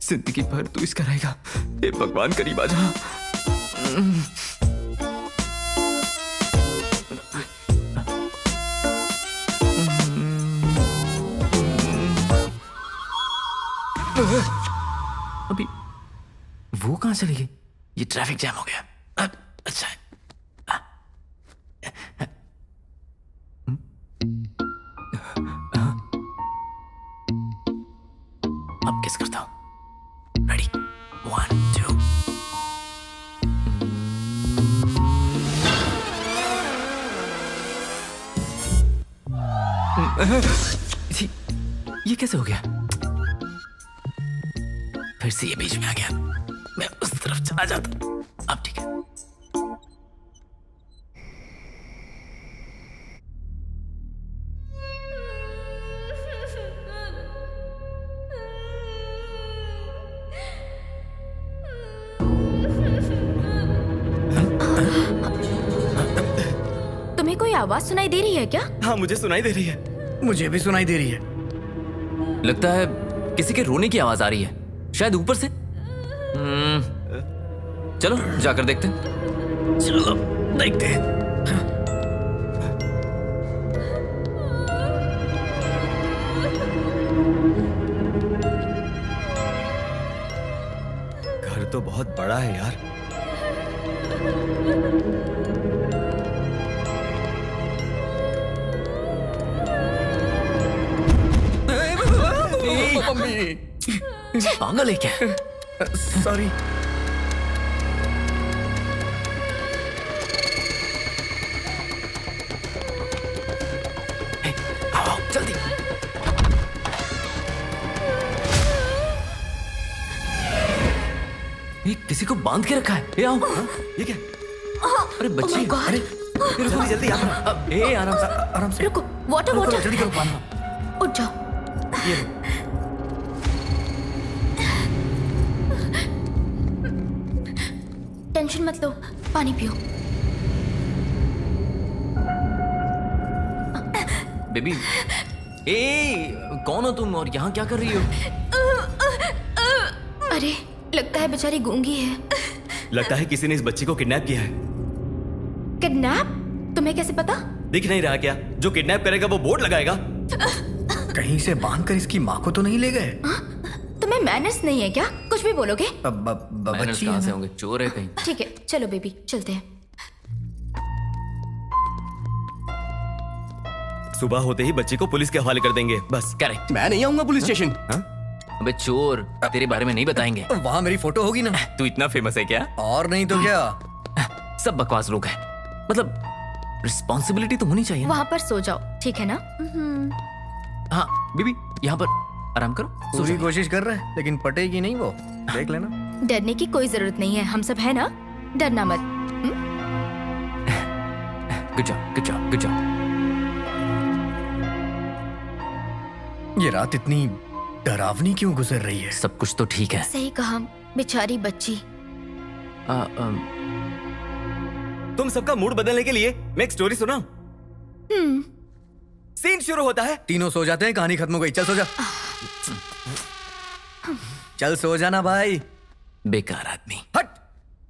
जिंदगी भर तू इसका रहेगा। हे भगवान, करीब आ जा। अभी वो कहां चली गई? ये ट्रैफिक जैम हो गया। अच्छा है। अब किस करता हूं? रेडी, 1, 2। ये कैसे हो गया? फिर से ये बीच में आ गया। मैं उस तरफ चला जाता। अब ठीक है। तुम्हें कोई आवाज सुनाई दे रही है क्या? हाँ, मुझे सुनाई दे रही है। मुझे भी सुनाई दे रही है। लगता है किसी के रोने की आवाज आ रही है, शायद ऊपर से। चलो जाकर देखते हैं। चलो देखते हैं। घर तो बहुत बड़ा है यार। पागल है क्या? सॉरी। आओ जल्दी। ये किसी को बांध के रखा है। ये आओ। ये क्या? अरे बच्ची। अरे जल्दी जल्दी आओ। ए आराम से, आराम से। रुको, वाटर वाटर। जल्दी करो, बांधो। उठ जाओ। ये लो। टेंशन मत लो, पानी पियो। बेबी, ए कौन हो तुम और यहाँ क्या कर रही हो? अरे लगता है बेचारी गूंगी है। लगता है किसी ने इस बच्ची को किडनैप किया है। किडनैप? तुम्हें कैसे पता? दिख नहीं रहा क्या? जो किडनैप करेगा वो बोर्ड लगाएगा। कहीं से बांधकर इसकी माँ को तो नहीं ले गए? तुम्हें मैनर्स नहीं है क्या? कुछ भी बोलोगे? मैनर्स बच्ची कहाँ है से ना? होंगे? चोर है कहीं। ठीक है, चलो बेबी, चलते हैं। सुबह होते ही बच्ची को पुलिस के हवाले कर देंगे, बस। करेक्ट। मैं नहीं आऊंगा पुलिस स्टेशन। अबे चोर, तेरे बारे में नहीं बताएंगे। वहाँ मेरी फोटो होगी ना? तू इतना फेमस है क्या? और नहीं तो क्या? सब बकवास लोग हैं। मतलब रिस्पॉन्सिबिलिटी तो होनी चाहिए ना? वहाँ पर सो जाओ, ठीक है ना? हाँ बीबी, यहाँ पर आराम करो। सो पूरी जाओ। कोशिश कर रहे हैं लेकिन पटेगी नहीं वो। देख लेना। डरने की कोई जरूरत नहीं है, हम सब है ना, डरना मत। Good job, good job, good job. ये रात इतनी डरावनी क्यों गुजर रही है? सब कुछ तो ठीक है। सही कहा, बेचारी बच्ची। तुम सबका मूड बदलने के लिए मैं एक स्टोरी सुनाऊं? सीन शुरू होता है, तीनों सो जाते हैं, कहानी खत्म हो गई। चल सो जा, चल सो जाना भाई। बेकार आदमी। हट,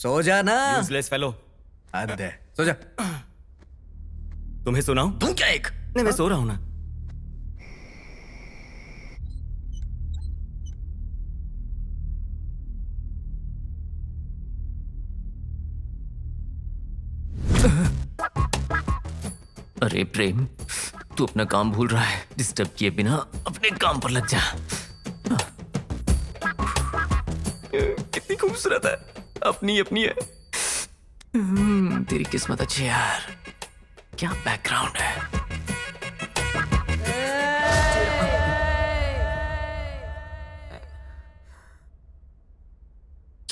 सो जाना। Useless fellow. हद है, सो जा। तुम्हें सुनाऊं? तुम क्या एक? नहीं, मैं सो रहा हूं ना। अरे प्रेम, तू अपना काम भूल रहा है। डिस्टर्ब किए बिना अपने काम पर लग जा। कितनी खूबसूरत है, अपनी अपनी है। तेरी किस्मत अच्छी है यार। क्या बैकग्राउंड है।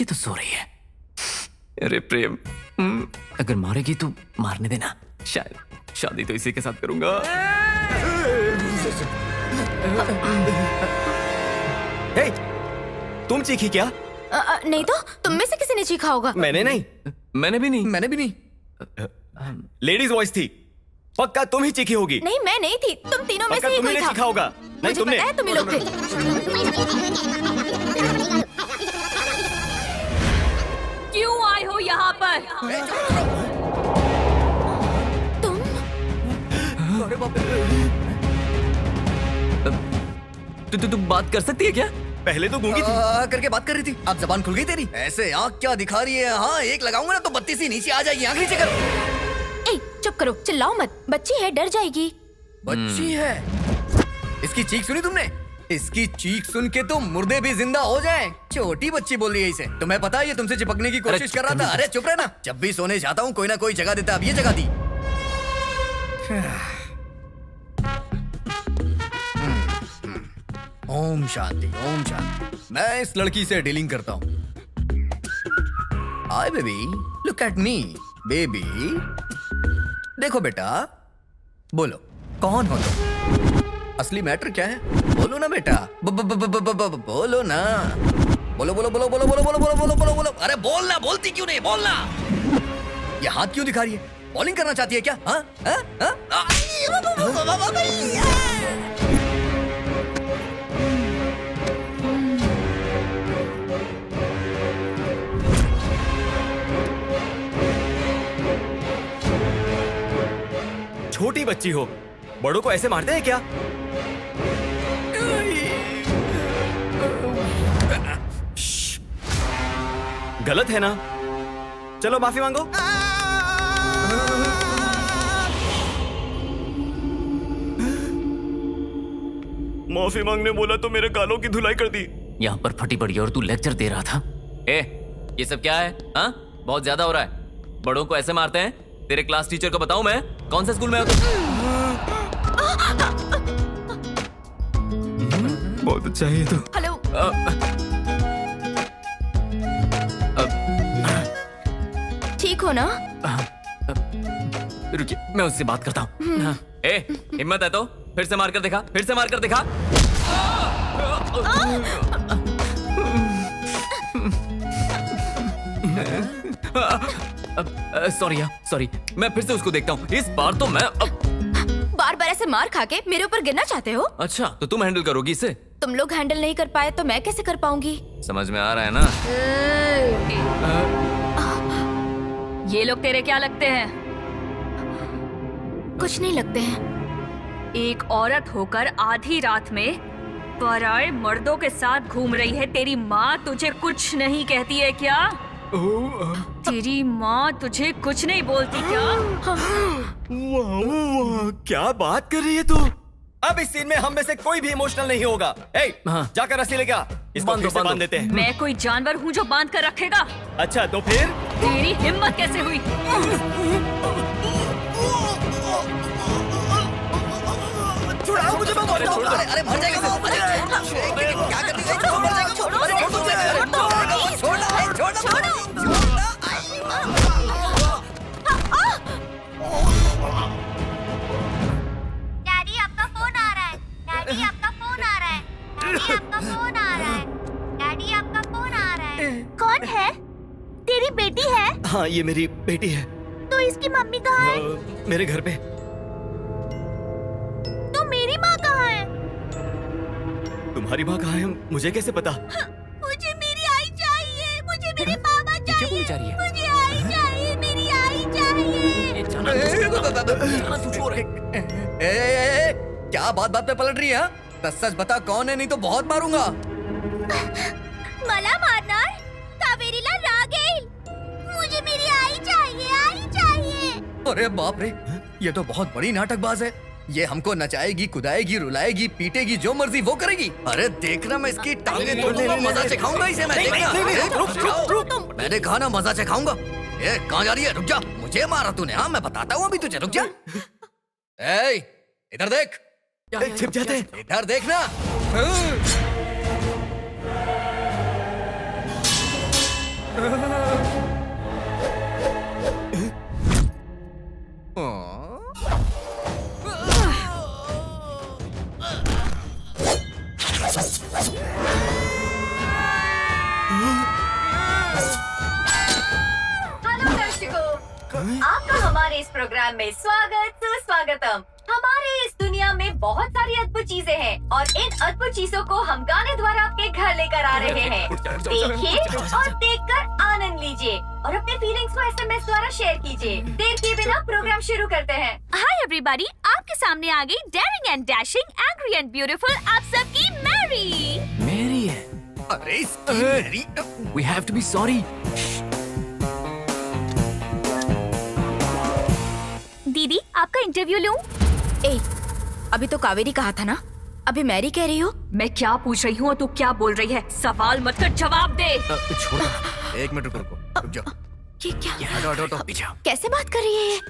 ये तो सो रही है। अरे प्रेम, अगर मारेगी तो मारने देना। शायद शादी तो इसी के साथ करूंगा। हे, तुम चीखी क्या? नहीं तो तुम में से किसी ने चीखा होगा। मैंने नहीं। मैंने भी नहीं। मैंने भी नहीं। लेडीज वॉइस थी, पक्का तुम ही चीखी होगी। नहीं, मैं नहीं थी, तुम तीनों में पक्का से ही तुमने कोई था। चीखा होगा। नहीं, मुझे तुमने। पता है तुम ही लोग थे। क्यों आए हो यहाँ पर? तू बात कर सकती है क्या? पहले तो गूंगी थी। करके बात कर रही थी, अब जबान खुल गई तेरी। ऐसे आँख क्या दिखा रही है? हाँ, एक लगाऊंगा ना तो बत्ती सी नीचे आ जाएगी। आँख नीचे कर। ए, चुप करो, चिल्लाओ मत। बच्ची है, डर जाएगी। बच्ची है? इसकी चीख सुनी तुमने? इसकी चीख सुन के तो मुर्दे भी जिंदा हो जाएं। छोटी बच्ची बोल रही है इसे। तुम्हें पता है ये तुमसे चिपकने की कोशिश कर रहा था। अरे चुप रहना। जब भी सोने जाता हूँ कोई ना कोई जगह देता, अब ये जगह दी। ओम शांति, ओम शांति। मैं इस लड़की से डीलिंग करता हूँ। Hi baby, look at me. Baby, देखो बेटा, बोलो कौन हो तुम? असली मैटर क्या है? बोलो ना बेटा, बोलो ना। बोलो बोलो बोलो बोलो बोलो बोलो बोलो बोलो बोलो बोलो। अरे बोलना, बोलती क्यों नहीं? बोलना। ये हाथ क्यों दिखा रही है? बॉलिंग करना चाहती है क्या? हाँ हाँ हाँ? छोटी बच्ची हो, बड़ों को ऐसे मारते हैं क्या? गलत है ना? चलो माफी मांगो। माफी मांगने बोला तो मेरे गालों की धुलाई कर दी। यहाँ पर फटी पड़ी और तू लेक्चर दे रहा था। ए, ये सब क्या है? हाँ, बहुत ज्यादा हो रहा है। बड़ों को ऐसे मारते हैं? तेरे क्लास टीचर को बताऊं मैं? कौन से स्कूल में हो तुम? बहुत अच्छा है ये तो। हेलो। ठीक हो ना? रुकिए, मैं उससे बात करता हूँ। ए, हिम्मत है तो फिर से मार कर दिखा, फिर से मार कर दिखा। सॉरी, मैं फिर से उसको देखता हूँ। इस बार तो मैं बार बार ऐसे मार खा के मेरे ऊपर गिरना चाहते हो? अच्छा, तो तुम हैंडल करोगी इसे? तुम लोग हैंडल नहीं कर पाए तो मैं कैसे कर पाऊंगी? समझ में आ रहा है ना? ये लोग तेरे क्या लगते हैं? कुछ नहीं लगते हैं। एक औरत होकर आधी रात में पराए मर्दों के साथ घूम रही है। तेरी माँ तुझे कुछ नहीं कहती है क्या? तेरी माँ तुझे कुछ नहीं बोलती क्या? वाह, क्या बात कर रही है तू? अब इस सीन में हम में से कोई भी इमोशनल नहीं होगा। हाँ। जाकर रस्सी लेके आ, इसको फिर से बांध देते हैं। मैं कोई जानवर हूँ जो बांध कर रखेगा? अच्छा तो फिर? तेरी हिम्मत कैसे हुई? छुड़ाओ मुझे, मैं मर जाऊंगा। अरे मर जाएगा वो। अरे क्या कर रही है? छोड़, मर जाएगा। छोड़ो, डैडी आपका फोन आ रहा है। डैडी आपका फोन आ रहा है। डैडी आपका फोन आ रहा है। डैडी आपका फोन आ रहा है। कौन है? तेरी बेटी है? हाँ, ये मेरी बेटी है। तो इसकी मम्मी कहाँ है? मेरे घर पे। तो मेरी माँ कहाँ है? तुम्हारी माँ कहाँ है मुझे कैसे पता? मुझे मेरी आई चाहिए, मुझे मेरे पापा क्या चाहिए, बोली जा रही है? मुझे आई चाहिए, मेरी आई चाहिए। क्या बात बात पे पलट रही है? हाँ? सच बता कौन है, नहीं तो बहुत मारूंगा। मला मारणार? कावेरीला राग येईल। मुझे मेरी आई चाहिए, आई चाहिए। अरे बाप रे, ये तो बहुत बड़ी नाटकबाज है। ये हमको नचाएगी, कुदाएगी, रुलाएगी, पीटेगी, जो मर्जी वो करेगी। अरे देखना मैं इसकी टांगे तोड़ने में मजा चखाऊंगा इसे मैं। देखना। रुक। मैंने कहा ना मजा चखाऊंगा। ए कहाँ जा रही है? रुक जा, मुझे मारा तूने। हाँ मैं बताता हूँ अभी तुझे, रुक जा। ए इधर देख। छिप जाते हैं। इधर देखना। हेलो दर्शकों, आपका हमारे इस प्रोग्राम में स्वागत सुस्वागतम। हमारे इस दुनिया में बहुत सारी अद्भुत चीजें हैं और इन अद्भुत चीजों को हम गाने द्वारा आपके घर लेकर आ रहे हैं। देखिए और देखकर आनंद लीजिए और अपने फीलिंग्स को SMS द्वारा शेयर कीजिए। देर किए बिना प्रोग्राम शुरू करते हैं। हाय एवरीबॉडी, आपके सामने आ गई daring and dashing, angry and beautiful आप सबकी मैरी। मेरी है। अरे इसकी मेरी। We have to be sorry. दीदी, आपका इंटरव्यू लूं? ए, अभी तो कावेरी कहा था ना, अभी मैरी कह रही हो? मैं क्या पूछ रही हूँ और तू क्या बोल रही है? सवाल मत कर, जवाब दे। छोड़ो। 1 मिनट रुक जाओ। ये क्या? हटो। कैसे बात कर रही है ये?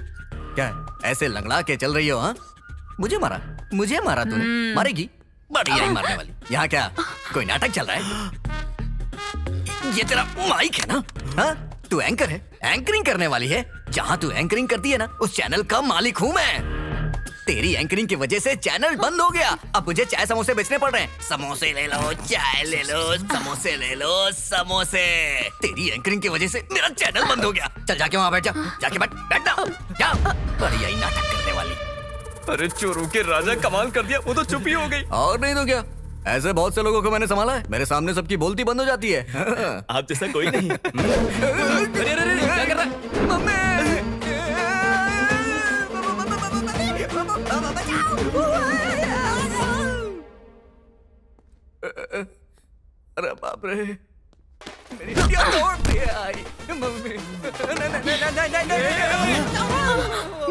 क्या ऐसे लंगड़ा के चल रही हो? हाँ मुझे मारा तूने। मारेगी? बड़ी आई मारने वाली। यहाँ क्या कोई नाटक चल रहा है? ये तेरा माइक है ना? हाँ तू एंकर है, एंकरिंग करने वाली है। जहाँ तू एंकरिंग करती है ना, उस चैनल का मालिक हूँ मैं। तेरी एंकरिंग की वजह से चैनल बंद हो गया। अब मुझे चाय समोसे बेचने पड़ रहे हैं। समोसे ले लो, चाय ले लो, समोसे ले लो, समोसे। तेरी एंकरिंग की वजह से मेरा चैनल बंद हो गया। चल जाके वहाँ बैठ जा, जाके बैठ जा। बड़ी आई नाटक करने वाली। अरे चोरों के राजा कमाल कर दिया, वो तो चुप ही हो गई। और नहीं तो क्या, ऐसे बहुत से लोगों को मैंने संभाला है। मेरे सामने सबकी बोलती बंद हो जाती है। आप जैसा कोई नहीं। अरे क्या कर रहा है? मम्मी! अरे बाप रे, मेरी हड्डियां तोड़ दी है आई। मम्मी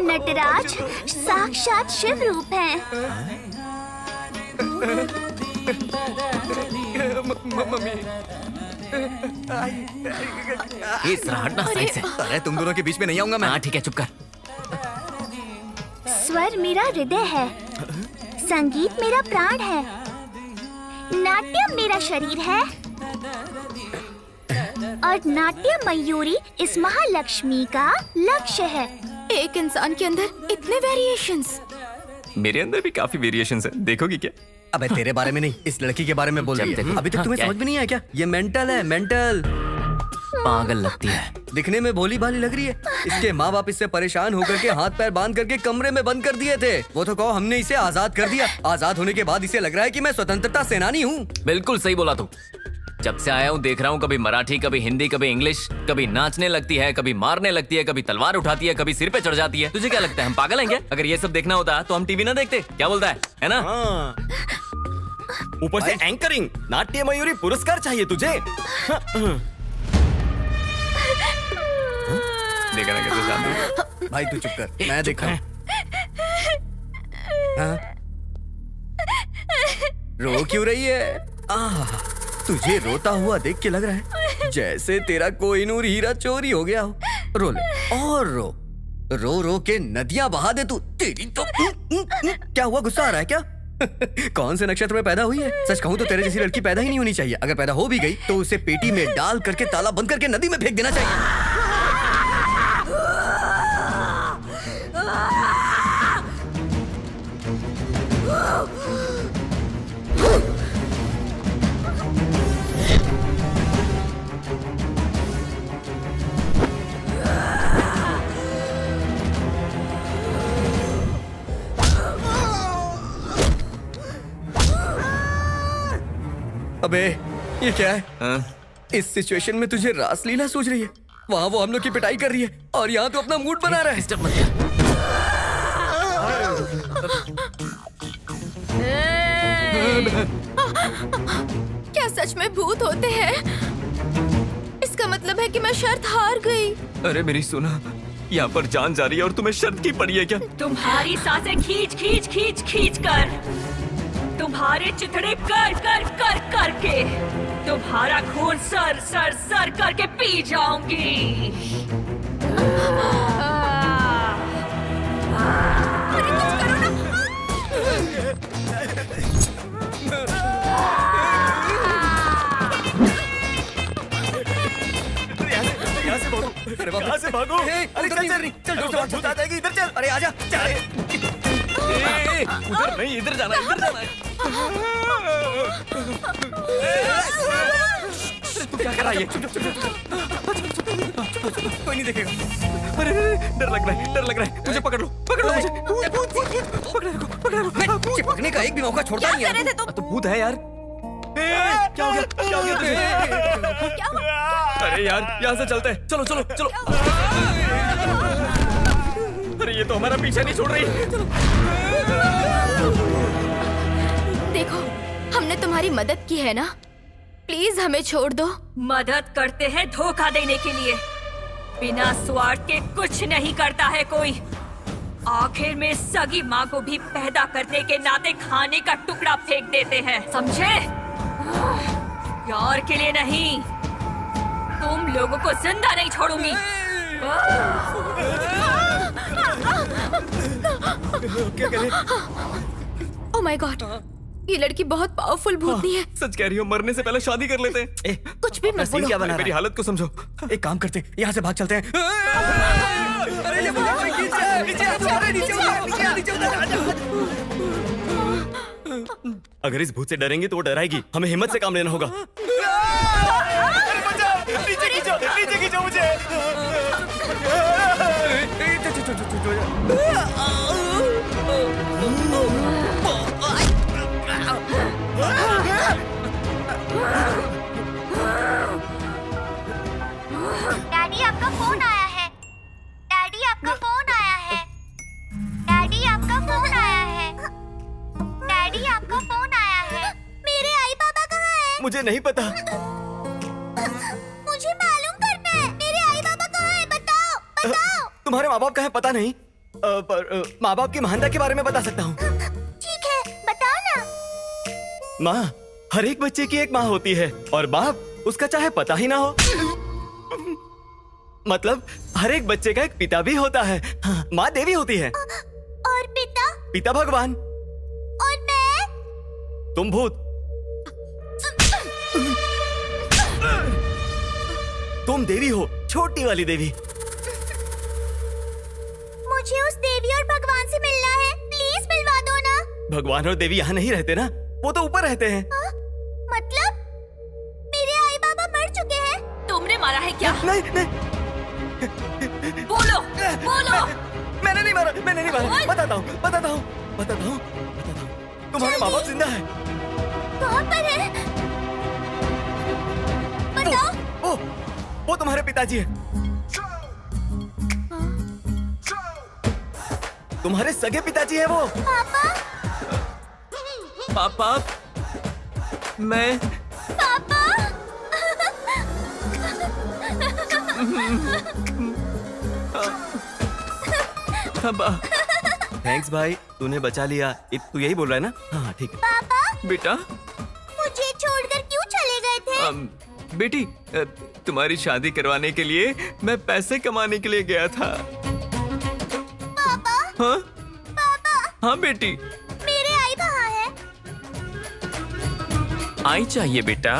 नटराज साक्षात शिव रूप है। मम्मी ये हटना साइड से। अरे तुम दोनों के बीच में नहीं आऊंगा मैं। हाँ ठीक है, चुप कर। स्वर मेरा हृदय है, संगीत मेरा प्राण है, नाट्य मेरा शरीर है और नाट्य मयूरी इस महालक्ष्मी का लक्ष्य है। एक इंसान के अंदर इतने वेरिएशंस। मेरे अंदर भी काफी वेरिएशंस है, देखोगी क्या? अबे तेरे बारे में नहीं, इस लड़की के बारे में बोल रही है। अभी तक तुम्हें समझ में नहीं आया क्या? ये मेंटल है, मेंटल। पागल लगती है। दिखने में भोली भाली लग रही है। इसके माँ बाप इससे परेशान होकर के हाथ पैर बांध करके कमरे में बंद कर दिए थे। वो तो कहो हमने इसे आजाद कर दिया। आजाद होने के बाद इसे लग रहा है कि मैं स्वतंत्रता सेनानी हूँ। बिल्कुल सही बोला तू। जब से आया हूँ देख रहा हूँ, कभी मराठी, कभी हिंदी, कभी इंग्लिश, कभी नाचने लगती है, कभी मारने लगती है, कभी तलवार उठाती है, कभी सिर पे चढ़ जाती है। तुझे क्या लगता है हम पागल हैं क्या? अगर ये सब देखना होता तो हम टीवी ना देखते। क्या बोलता है ना? ऊपर से एंकरिंग, नाट्य मयूरी पुरस्कार चाहिए तुझे। देखा ना कैसे शादी। भाई तू चुप कर, मैं देख रहा हूँ। हाँ? रो क्यों रही है? तुझे रोता हुआ देख के लग रहा है जैसे तेरा कोहिनूर हीरा चोरी हो गया हो। रो ले और रो, रो रो के नदियां बहा दे तू। तेरी तो क्या हुआ, गुस्सा आ रहा है क्या? कौन से नक्षत्र में पैदा हुई है? सच कहूं तो तेरे जैसी लड़की पैदा ही नहीं होनी चाहिए। अगर पैदा हो भी गई तो उसे पेटी में डाल करके ताला बंद करके नदी में फेंक देना चाहिए। अबे ये क्या है? इस सिचुएशन में तुझे रासलीला सूझ रही है? वहाँ वो हम लोग की पिटाई कर रही है और यहाँ तो अपना मूड बना रहा है। क्या सच में भूत होते हैं? इसका मतलब है कि मैं शर्त हार गई। अरे मेरी सुना, यहाँ पर जान जा रही है और तुम्हें शर्त की पड़ी है क्या? तुम्हारी सांसें खींच खींच खींच खींच कर, तुम्हारे चिथड़े कर कर कर करके, तुम्हारा खून सर सर सर करके पी जाऊंगी। अरे कुछ करो ना। यहाँ से भागो, अरे यहाँ से भागो। अरे चल भूत आ जाएगी, इधर चल। अरे आजा, चल। उधर नहीं, इधर जाना, इधर जाना। तू क्या कर रहा है? कोई नहीं देखेगा। अरे डर लग रहा है, डर लग रहा है। मुझे पकड़ लो मुझे। मैं चिपकने का एक भी मौका छोड़ता नहीं है। तो भूत है यार। क्या हो गया? क्या हो गया तुझे? अरे यार, यहाँ से चलते हैं। चलो चलो चलो। अरे ये तो हमारा पीछा नहीं छोड़ रही। देखो, हमने तुम्हारी मदद की है ना, प्लीज हमें छोड़ दो। मदद करते हैं धोखा देने के लिए। बिना स्वार्थ के कुछ नहीं करता है कोई। आखिर में सगी माँ को भी पैदा करने के नाते खाने का टुकड़ा फेंक देते हैं, समझे? प्यार के लिए नहीं, तुम लोगों को जिंदा नहीं छोड़ूंगी। क्या करें? ओह माय गॉड, ये लड़की बहुत पावरफुल भूतनी है। सच कह रही हो, मरने से पहले शादी कर लेते हैं। कुछ भी मत बोलो। क्या बना मेरी हालत को समझो। एक काम करते हैं, यहाँ से भाग चलते हैं। अरे ये अगर इस भूत से डरेंगे तो वो डराएगी। हमें हिम्मत से काम लेना होगा। नीचे खींचो मुझे। डैडी आपका फोन आया है। डैडी आपका फोन आया है। डैडी आपका फोन आया है। डैडी आपका फोन आया है। मेरे आई पापा कहाँ हैं? मुझे नहीं पता। मुझे मालूम करना है। मेरे आई पापा कहाँ हैं? बताओ बताओ। तुम्हारे माँ बाप का है पता नहीं, पर माँ बाप की महानता के बारे में बता सकता हूँ। ठीक है, बताओ ना। माँ हर एक बच्चे की एक माँ होती है और बाप उसका चाहे पता ही ना हो। मतलब हर एक बच्चे का एक पिता भी होता है। हाँ, माँ देवी होती है। और पिता? पिता भगवान। और मैं? तुम भूत। तुम देवी हो, छोटी वाली देवी। मुझे उस देवी और भगवान से मिलना है। प्लीज मिलवा दो ना। भगवान और देवी यहाँ नहीं रहते ना, वो तो ऊपर रहते हैं। मतलब मेरे आई बाबा मर चुके हैं? तुमने मारा है क्या? नहीं नहीं, बोलो बोलो। मैंने नहीं मारा, मैंने नहीं मारा। बताता हूँ बताता हूँ बताता हूँ। तुम्हारे माँ बाप जिंदा है। कहाँ पर है? बताओ। वो तुम्हारे पिताजी है। तुम्हारे सगे पिताजी है वो। पापा? पापा, मैं पापा? थैंक्स भाई, तूने बचा लिया। तू यही बोल रहा है ना? हाँ ठीक है। पापा? बेटा मुझे छोड़कर क्यों चले गए थे? बेटी, तुम्हारी शादी करवाने के लिए मैं पैसे कमाने के लिए गया था। पापा? हाँ पापा? हाँ बेटी। मेरे आई कहाँ है? आई चाहिए बेटा।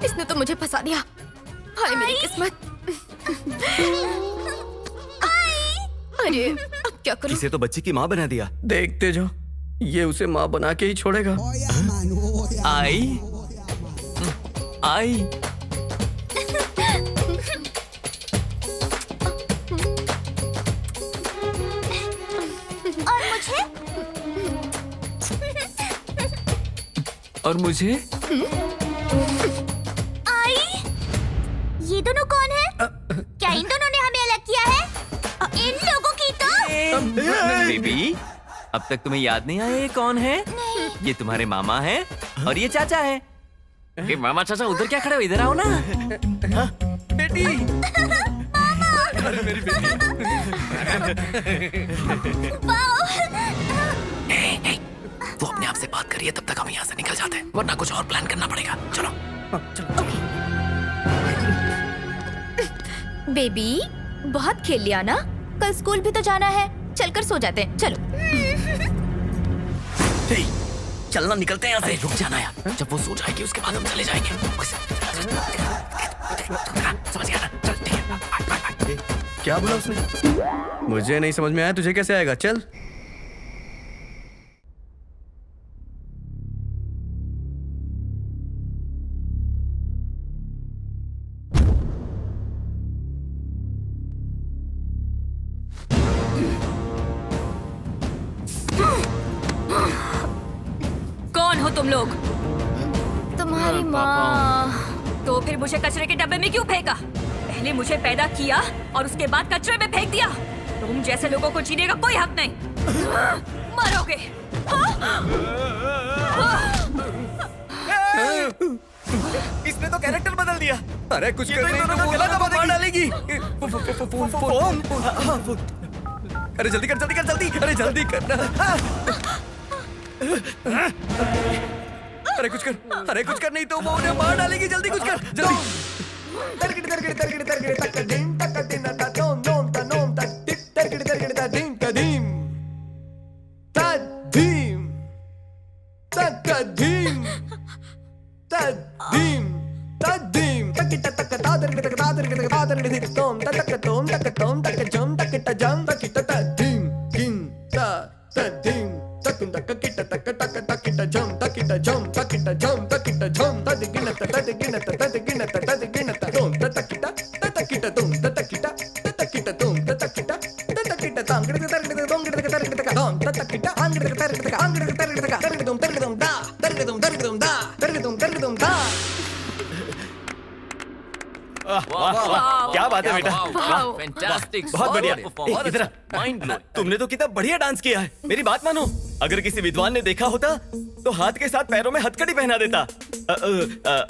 इसने तो मुझे फंसा दिया। हाय मेरी किस्मत। अरे अब क्या करूं? इसे तो बच्चे की माँ बना दिया। देखते जो, ये उसे माँ बना के ही छोड़ेगा। आई आई। और मुझे? और मुझे? आई, ये दोनों कौन है? क्या इन दोनों ने हमें अलग किया है? इन लोगों की तो बेबी, अब तक तुम्हें याद नहीं आया ये कौन है? नहीं। ये तुम्हारे मामा है और ये चाचा है। ये मामा चाचा उधर क्या खड़े हो, इधर आओ ना। बेटी, अरे मेरी बेटी। वो अपने आप से बात करिए, तब तक हम यहाँ से निकल जाते हैं, वरना कुछ और प्लान करना पड़ेगा। चलो। बेबी, बहुत खेल लिया ना, कल स्कूल भी तो जाना है, चलकर सो जाते हैं, चलो। चलना, निकलते हैं यहाँ अरे रुक जाना यार, जब वो सो जाएगी उसके बाद हम चले जाएंगे। समझ गया ना? चल ठीक है, बाय बाय। क्या बोला उसने? मुझे नहीं समझ में आया, तुझे कैसे आएगा? चल। कौन हो तुम लोग? तुम्हारी माँ। तो फिर मुझे कचरे के डब्बे में क्यों फेंका? पहले मुझे पैदा किया और उसके बाद कचरे में फेंक दिया। तुम जैसे लोगों को जीने का कोई हक नहीं। मरोगे। इसने तो कैरेक्टर बदल दिया। अरे कुछ कर नहीं तो गला दबा मार डालेगी। फोन। अरे जल्दी कर, जल्दी कर, जल्दी। अरे जल्दी करना। अरे कुछ कर, अरे कुछ कर, नहीं तो वो उन्हें मार डालेगी। जल्दी कुछ कर, जल्दी। क्या बात है बेटा, फैंटास्टिक, बहुत बढ़िया। बहुत इधर आ। Mind blowing. तुमने तो कितना बढ़िया डांस किया है। मेरी बात मानो, अगर किसी विद्वान ने देखा होता तो हाथ के साथ पैरों में हथकड़ी पहना देता।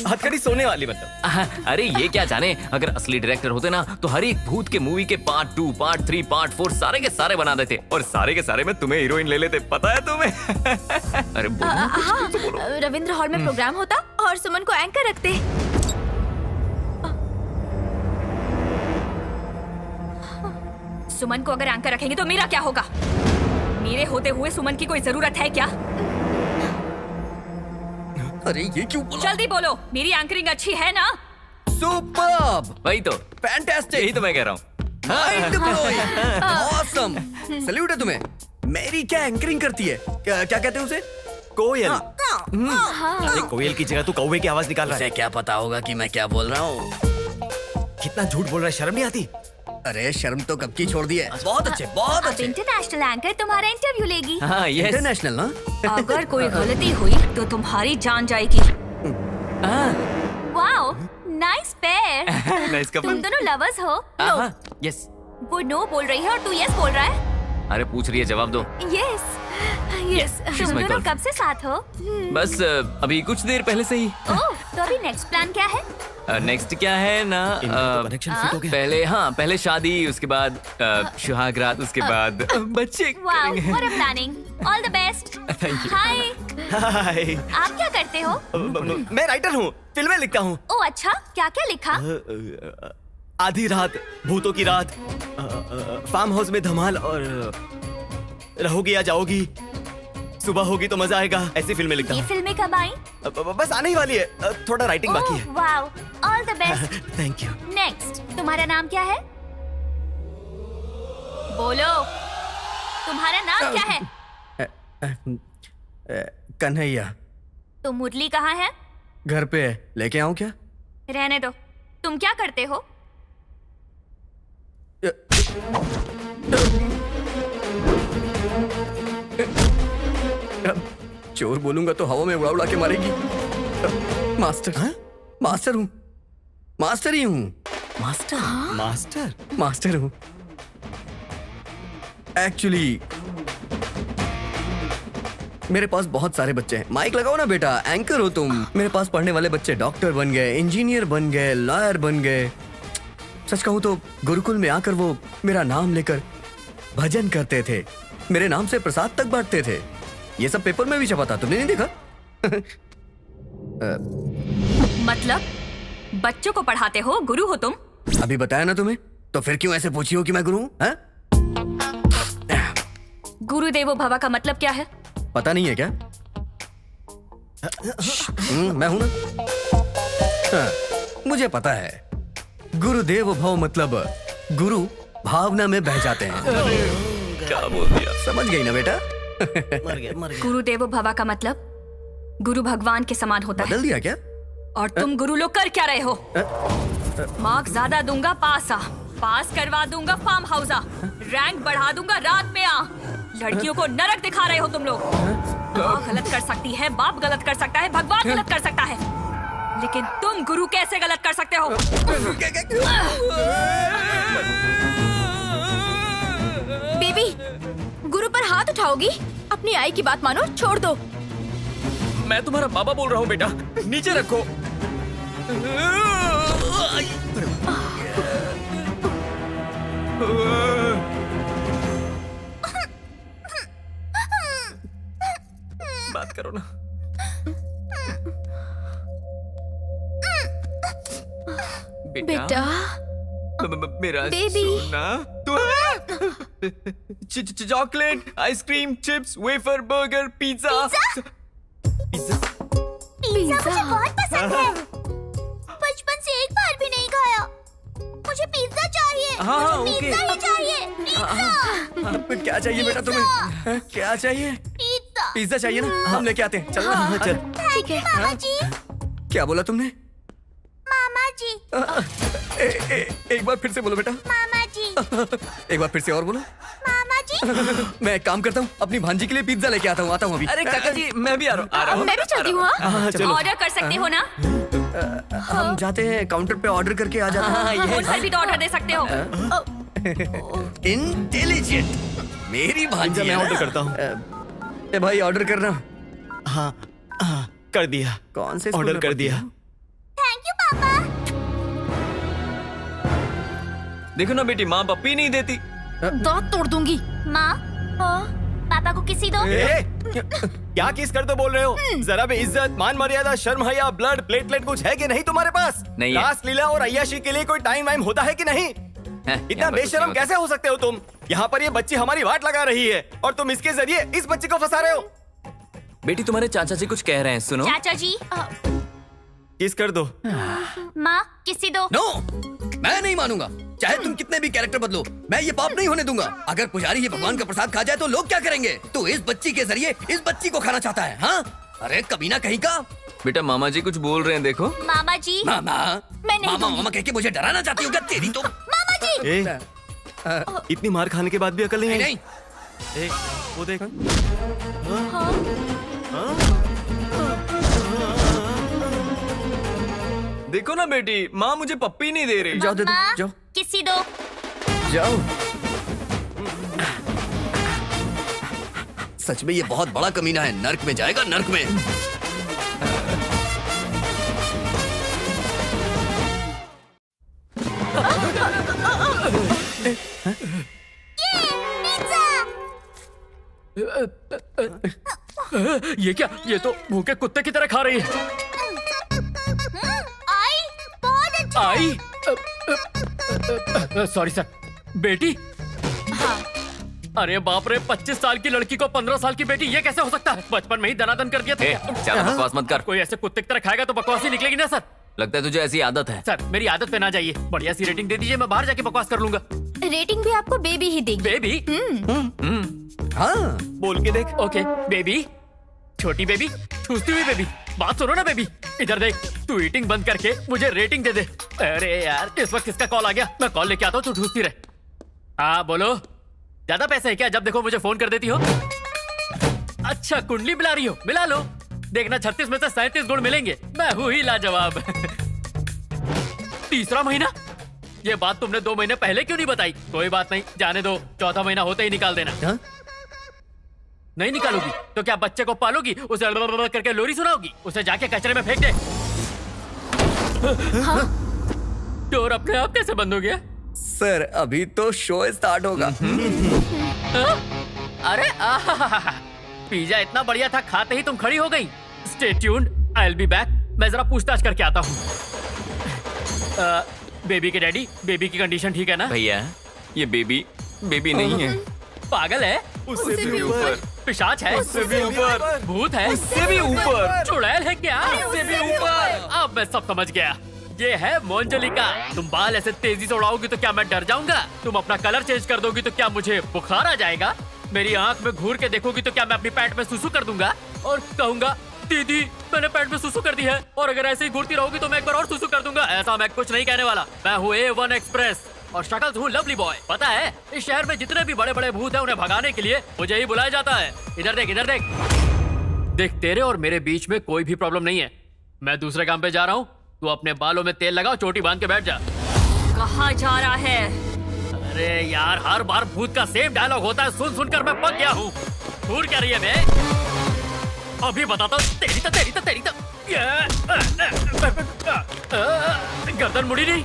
हथकड़ी सोने वाली मतलब। अरे ये क्या जाने, अगर असली डायरेक्टर होते ना तो हर एक भूत के मूवी के पार्ट 2, पार्ट 3, पार्ट 4 सारे के सारे बना देते और सारे के सारे में तुम्हें हीरोइन ले लेते। पता है तुम्हें? अरे बोलो। रविंद्र हॉल में प्रोग्राम होता और सुमन को एंकर रखते। सुमन को अगर एंकर रखेंगे तो मेरा क्या होगा? मेरे होते हुए सुमन की कोई जरूरत है क्या? अरे ये क्यों बोला? जल्दी बोलो, मेरी एंकरिंग अच्छी है ना? सुपर्ब, वही तो, फैंटास्टिक, यही तो मैं कह रहा हूँ। Mind blowing, awesome. सैल्यूट है तुम्हें। मेरी क्या एंकरिंग करती है? क्या कहते हैं उसे? कोयल। अरे कोयल की जगह तू कौवे की आवाज निकाल रहा है। उसे क्या पता होगा कि मैं क्या बोल रहा हूँ? कितना झूठ बोल रहा है, शर्म नहीं आती? अरे शर्म तो कब की छोड़ दी है। बहुत अच्छे, बहुत अब अच्छे। इंटरनेशनल एंकर तुम्हारा इंटरव्यू लेगी। हाँ, यस। इंटरनेशनल ना? अगर कोई गलती हुई तो तुम्हारी जान जाएगी। Wow, nice pair. Nice couple. तुम दोनों लवर्स हो? नो। यस। वो नो बोल रही है और तू यस बोल रहा है। अरे पूछ रही है, जवाब दो। Yes yes. she's तुम my दोनों girlfriend. कब से साथ हो? बस अभी कुछ देर पहले से ही। ओह, तो अभी नेक्स्ट प्लान क्या है? नेक्स्ट क्या है ना, कनेक्शन फिट हो गया। पहले शादी, उसके बाद सुहाग रात, उसके बाद बच्चे वाओ, करेंगे। What a planning. All the best. Thank you. हाय, हाय। आप क्या करते हो? मैं राइटर हूँ, फिल्में लिखता हूँ। ओह अच्छा, क्या क्या लिखा? आधी रात, भूतों की रात, फार्म हाउस में धमाल और रहोगी या जाओगी, सुबह होगी तो मजा आएगा, ऐसी फिल्में लिखता ये हूँ। फिल्में कब आई? बस आने ही वाली है, थोड़ा राइटिंग बाकी है। Wow, all the best. Thank you. Next, तुम्हारा नाम क्या है? बोलो, तुम्हारा नाम क्या है? कन्हैया। तो मुरली कहाँ है? घर पे है, लेके आऊं क्या? रहने दो। तुम क्या करते हो? चोर बोलूंगा तो हवा में उड़ा उड़ा के मारेगी। मास्टर, मास्टर हूँ, मास्टर ही हूँ, मास्टर मास्टर हूँ एक्चुअली। मेरे पास बहुत सारे बच्चे हैं। माइक लगाओ ना बेटा, एंकर हो तुम। मेरे पास पढ़ने वाले बच्चे डॉक्टर बन गए, इंजीनियर बन गए, लॉयर बन गए। सच कहूं तो गुरुकुल में आकर वो मेरा नाम लेकर भजन करते थे, मेरे नाम से प्रसाद तक बांटते थे। ये सब पेपर में भी छपा था, तुमने नहीं देखा? मतलब बच्चों को पढ़ाते हो, गुरु हो तुम? अभी बताया ना तुम्हें, तो फिर क्यों ऐसे पूछी हो कि मैं गुरु हूं? हाँ? गुरुदेवो भवा का मतलब क्या है? पता नहीं है क्या? मैं हूं ना। हाँ, मुझे पता है। गुरुदेव भव मतलब गुरु भावना में बह जाते हैं। क्या बोल दिया? समझ गई ना बेटा? गुरुदेवो भवा का मतलब गुरु भगवान के समान होता है। बदल दिया क्या? और तुम गुरु लोग कर क्या रहे हो? मार्क्स ज्यादा दूंगा पास आ, पास करवा दूंगा फार्म हाउस आ, रैंक बढ़ा दूंगा रात में आ। लड़कियों को नरक दिखा रहे हो तुम लोग। माँ गलत कर सकती है, बाप गलत कर सकता है, भगवान गलत कर सकता है, लेकिन तुम गुरु कैसे गलत कर सकते हो? बेबी, गुरु पर हाथ उठाओगी? अपनी आई की बात मानो, छोड़ दो। मैं तुम्हारा बाबा बोल रहा हूँ बेटा, नीचे रखो। बात करो ना। बेटा, मेरा बेबी। सोना, chocolate, ice cream, chips, wafer, burger, pizza. Pizza मुझे बहुत पसंद है। बचपन से एक बार भी नहीं खाया। मुझे पिज्जा चाहिए। हाँ, मुझे ओके। पिज्जा ही चाहिए। पिज्जा। क्या चाहिए बेटा तुम्हें? क्या चाहिए? पिज्जा। पिज्जा चाहिए ना? हम लेके आते हैं। चलो ना, चल। ठीक है। मामा जी, क्या बोला तुमने? मामा जी, एक बार फिर से बोलो बेटा। मामा जी, एक बार फिर से और बोलो। मामा जी। मैं एक काम करता हूँ, अपनी भांजी के लिए पिज्जा लेके आता हूँ अभी। अरे काका जी, मैं भी आ रहा हूँ। मैं भी चलती हूँ। हाँ? चलो। ऑर्डर कर सकते हो ना? हम जाते हैं काउंटर पे, ऑर्डर करके आ जाते हैं। फोन पर भी तो ऑर्डर दे सकते हो। इंटेलिजेंट मेरी भांजी। मैं ऑर्डर करता हूँ। ए भाई, ऑर्डर करना। हाँ, कर दिया। कौन से ऑर्डर कर दिया। थैंक यू पापा। देखो ना बेटी, माँ पप्पी नहीं देती। दांत तोड़ दूंगी। माँ, पापा को किसी दो। क्या किस कर तो बोल रहे हो? जरा भी इज्जत, मान मर्यादा, शर्म हया, ब्लड प्लेटलेट कुछ है कि नहीं तुम्हारे पास? नहीं है। रास लीला और अय्याशी के लिए कोई टाइम वाइम होता है कि नहीं? इतना बेशरम कैसे हो सकते हो तुम? यहाँ पर ये बच्ची हमारी वाट लगा रही है और तुम इसके जरिए इस बच्ची को फंसा रहे हो। बेटी, तुम्हारे चाचा जी कुछ कह रहे हैं, सुनो। चाचा जी, किस कर दो। माँ किसी दो। नो, मैं नहीं मानूंगा। चाहे तुम कितने भी कैरेक्टर बदलो, मैं ये पाप नहीं होने दूंगा। अगर पुजारी ये भगवान का प्रसाद खा जाए तो लोग क्या करेंगे? तो इस बच्ची के जरिए इस बच्ची को खाना चाहता है। हाँ, अरे कमीना कहीं का। बेटा, मामा जी कुछ बोल रहे हैं, देखो। मामा जी, मामा, मैं नहीं मामा दूंगी। मामा कह के मुझे डराना चाहती हो क्या? तेरी तो मामा जी। इतनी मार खाने के बाद भी अकल नहीं नहीं, आई। वो देख। देखो ना बेटी, माँ मुझे पप्पी नहीं दे रही। जाओ दे दो, माँ, जाओ किसी दो। जाओ। सच में ये बहुत बड़ा कमीना है। नर्क में जाएगा, नर्क में। ये क्या? ये तो भूखे कुत्ते की तरह खा रही है। आई बहुत अच्छा। आई? Sorry sir. बेटी? अरे बाप रे, 25 साल की लड़की को 15 साल की बेटी, ये कैसे हो सकता है? बचपन में ही दनादन कर दिया था। ज्यादा बकवास मत कर। कोई ऐसे कुत्ते की तरह खाएगा तो बकवास ही निकलेगी ना सर। लगता है तुझे ऐसी आदत है। सर, मेरी आदत पे ना जाइए। बढ़िया सी रेटिंग दे दीजिए, मैं बाहर जाके बकवास कर लूंगा। रेटिंग भी आपको बेबी ही देगी। बेबी? हाँ, बोल के देख। ओके बेबी, छोटी बेबी, ठूसती हुई बेबी, बात सुनो ना बेबी। इधर देख, तू ईटिंग बंद करके मुझे रेटिंग दे दे। अरे यार, इस वक्त किसका कॉल आ गया? मैं कॉल लेके आता हूँ, तू ठूसती रहे। हाँ बोलो, ज्यादा पैसे है क्या? जब देखो मुझे फोन कर देती हो। अच्छा कुंडली मिला रही हो, मिला लो। देखना 36 में से 37 गुण मिलेंगे। मैं हूँ ही लाजवाब। तीसरा महीना? ये बात तुमने 2 महीने पहले क्यों नहीं बताई? कोई बात नहीं, जाने दो, चौथा महीना होते ही निकाल देना। हाँ? नहीं निकालोगी तो क्या बच्चे को पालोगी, उसे करके लोरी सुनाओगी, उसे जाके कचरे में फेंक दे। हाँ? डोर अपने आप कैसे बंद हो गया? सर अभी तो शो स्टार्ट होगा। हाँ? अरे आहा, पिज्जा इतना बढ़िया था, खाते ही तुम खड़ी हो गई। Stay tuned, I will be back. मैं जरा पूछताछ करके आता हूँ। बेबी के डैडी, बेबी की कंडीशन ठीक है ना? भैया ये बेबी नहीं है। पागल है? उससे भी ऊपर। पिशाच है? उससे भी ऊपर। भूत है? उससे भी ऊपर। चुड़ैल है क्या? उससे भी ऊपर। अब मैं सब समझ गया। ये है मोंजलिका। तुम बाल ऐसे तेजी से उड़ाओगी तो क्या मैं डर जाऊंगा? तुम अपना कलर चेंज कर दोगी तो क्या मुझे बुखार आ जाएगा? मेरी आंख में घूर के देखोगी तो क्या मैं अपनी पैंट में सुसु कर दूंगा और कहूंगा दीदी मैंने पैंट में सुसु कर दी है? और अगर ऐसे ही घूरती रहोगी तो मैं एक बार और सुसु कर दूंगा। ऐसा मैं कुछ नहीं कहने वाला। मैं हूँ A1 एक्सप्रेस और शक्ल हूँ लवली बॉय। पता है इस शहर में जितने भी बड़े बड़े भूत हैं उन्हें भगाने के लिए मुझे ही बुलाया जाता है। इधर देख, इधर देख। देख, तेरे और मेरे बीच में कोई भी प्रॉब्लम नहीं है। मैं दूसरे काम पे जा रहा हूँ, तू अपने बालों में तेल लगाओ, चोटी बांध के बैठ जा। कहाँ जा रहा है? अरे यार, हर बार भूत का सेम डायलॉग होता है, सुन सुनकर मैं पक गया हूँ। घूर क्या रही है मैं? अभी बताता हूँ। तेरी तो गर्दन मुड़ी नहीं।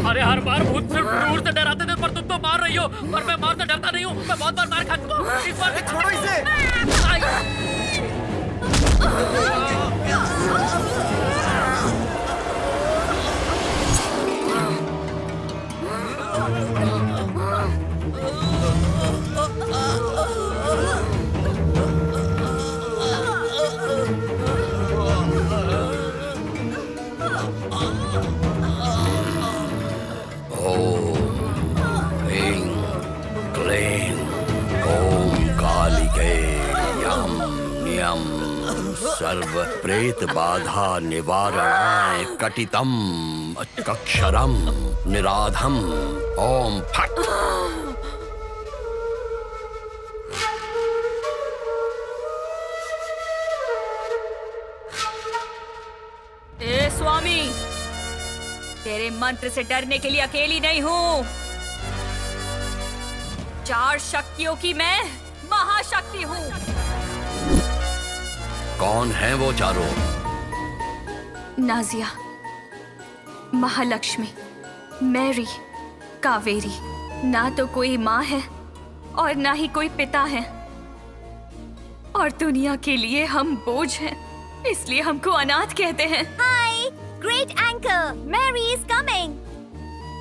अरे हर बार भूत सिर्फ दूर से डराते थे, पर तुम तो मार रही हो। पर मैं मार से डरता नहीं हूँ, मैं बहुत बार मार खा चुका हूँ। इस बार भी छोड़ो इसे। सर्व प्रेत बाधा निवारणाय कटितम अक्षरम निराधम ओम फट। ए स्वामी, तेरे मंत्र से डरने के लिए अकेली नहीं हूँ। 4 शक्तियों की मैं महाशक्ति हूँ। कौन है वो चारों? नाजिया, महालक्ष्मी, मैरी, कावेरी। ना तो कोई माँ है और ना ही कोई पिता है, और दुनिया के लिए हम बोझ हैं, इसलिए हमको अनाथ कहते हैं। Hi, great anchor, Mary is coming.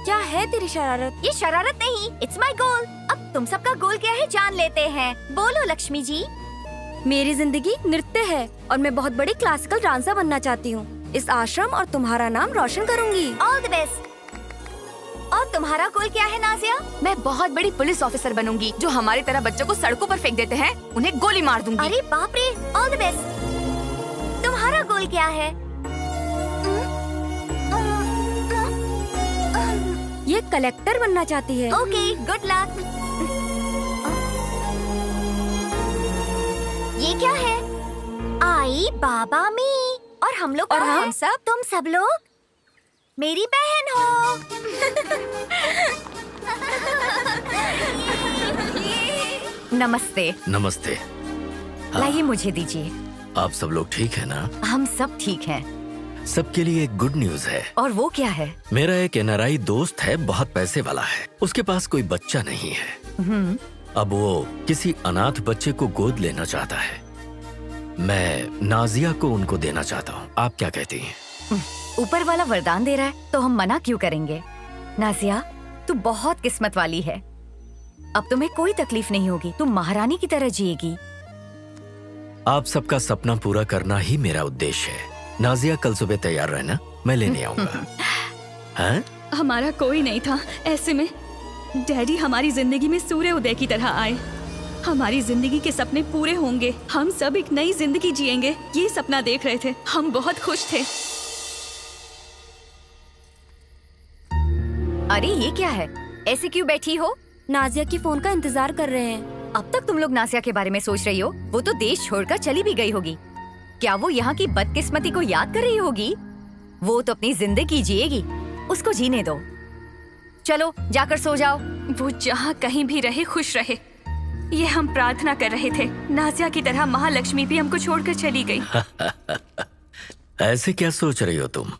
क्या है तेरी शरारत? ये शरारत नहीं, इट्स माय गोल। अब तुम सबका गोल क्या है जान लेते हैं। बोलो लक्ष्मी जी। मेरी जिंदगी नृत्य है और मैं बहुत बड़ी क्लासिकल डांसर बनना चाहती हूँ। इस आश्रम और तुम्हारा नाम रोशन करूँगी। All the best. और तुम्हारा गोल क्या है नाजिया? मैं बहुत बड़ी पुलिस ऑफिसर बनूंगी, जो हमारी तरह बच्चों को सड़कों पर फेंक देते हैं उन्हें गोली मार दूंगी। अरे बाप रे, ऑल द बेस्ट। तुम्हारा गोल क्या है? ये कलेक्टर बनना चाहती है। Okay, good luck. ये क्या है? आई बाबा मी। और हम लोग? और हम सब? तुम सब लोग मेरी बहन हो। नमस्ते। नमस्ते। लाइए मुझे दीजिए। आप सब लोग ठीक है ना? हम सब ठीक हैं। सबके लिए एक गुड न्यूज है। और वो क्या है? मेरा एक एनआरआई दोस्त है, बहुत पैसे वाला है। उसके पास कोई बच्चा नहीं है। अब वो किसी अनाथ बच्चे को गोद लेना चाहता है। मैं नाजिया को उनको देना चाहता हूँ। आप क्या कहती हैं? ऊपर वाला वरदान दे रहा है तो हम मना क्यों करेंगे? नाजिया, तू बहुत किस्मत वाली है। अब तुम्हें कोई तकलीफ नहीं होगी, तुम महारानी की तरह जिएगी। आप सबका सपना पूरा करना ही मेरा उद्देश्य है। नाजिया, कल सुबह तैयार रहना, मैं लेने आऊंगा। हाँ? हमारा कोई नहीं था, ऐसे में डैडी हमारी जिंदगी में सूर्य उदय की तरह आए। हमारी जिंदगी के सपने पूरे होंगे, हम सब एक नई जिंदगी जिएंगे, ये सपना देख रहे थे। हम बहुत खुश थे। अरे ये क्या है? ऐसे क्यों बैठी हो? नाजिया की फोन का इंतजार कर रहे हैं। अब तक तुम लोग नासिया के बारे में सोच रही हो? वो तो देश छोड़कर चली भी गई होगी। क्या वो यहाँ की बदकिस्मती को याद कर रही होगी? वो तो अपनी जिंदगी जिएगी, उसको जीने दो। चलो जाकर सो जाओ। वो जहाँ कहीं भी रहे खुश रहे, ये हम प्रार्थना कर रहे थे। नाजिया की तरह महालक्ष्मी भी हमको छोड़कर चली गई। ऐसे क्या सोच रही हो तुम?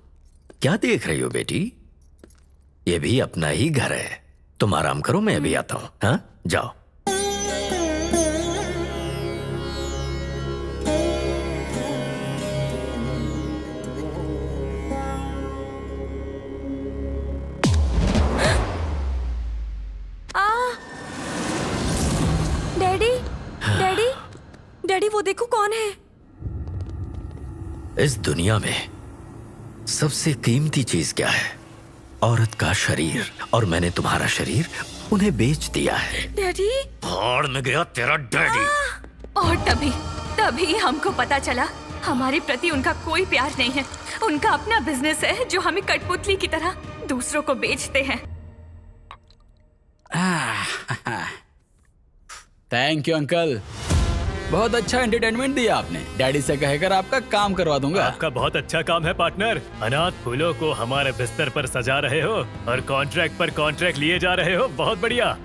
क्या देख रही हो बेटी? ये भी अपना ही घर है। तुम आराम करो, मैं अभी आता हूँ। हाँ, जाओ। डैडी, डैडी, डैडी वो देखो कौन है? इस दुनिया में सबसे कीमती चीज क्या है? औरत का शरीर। और मैंने तुम्हारा शरीर उन्हें बेच दिया है। डैडी, भाड़ में गया तेरा डैडी। और तभी हमको पता चला हमारे प्रति उनका कोई प्यार नहीं है। उनका अपना बिजनेस है जो हमें कठपुतली की तरह दूसरों को बेचते हैं। थैंक यू अंकल, बहुत अच्छा एंटरटेनमेंट दिया आपने। डैडी से कहकर आपका काम करवा दूंगा। आपका बहुत अच्छा काम है पार्टनर। अनाथ फूलों को हमारे बिस्तर पर सजा रहे हो और कॉन्ट्रैक्ट पर कॉन्ट्रैक्ट लिए जा रहे हो। बहुत बढ़िया।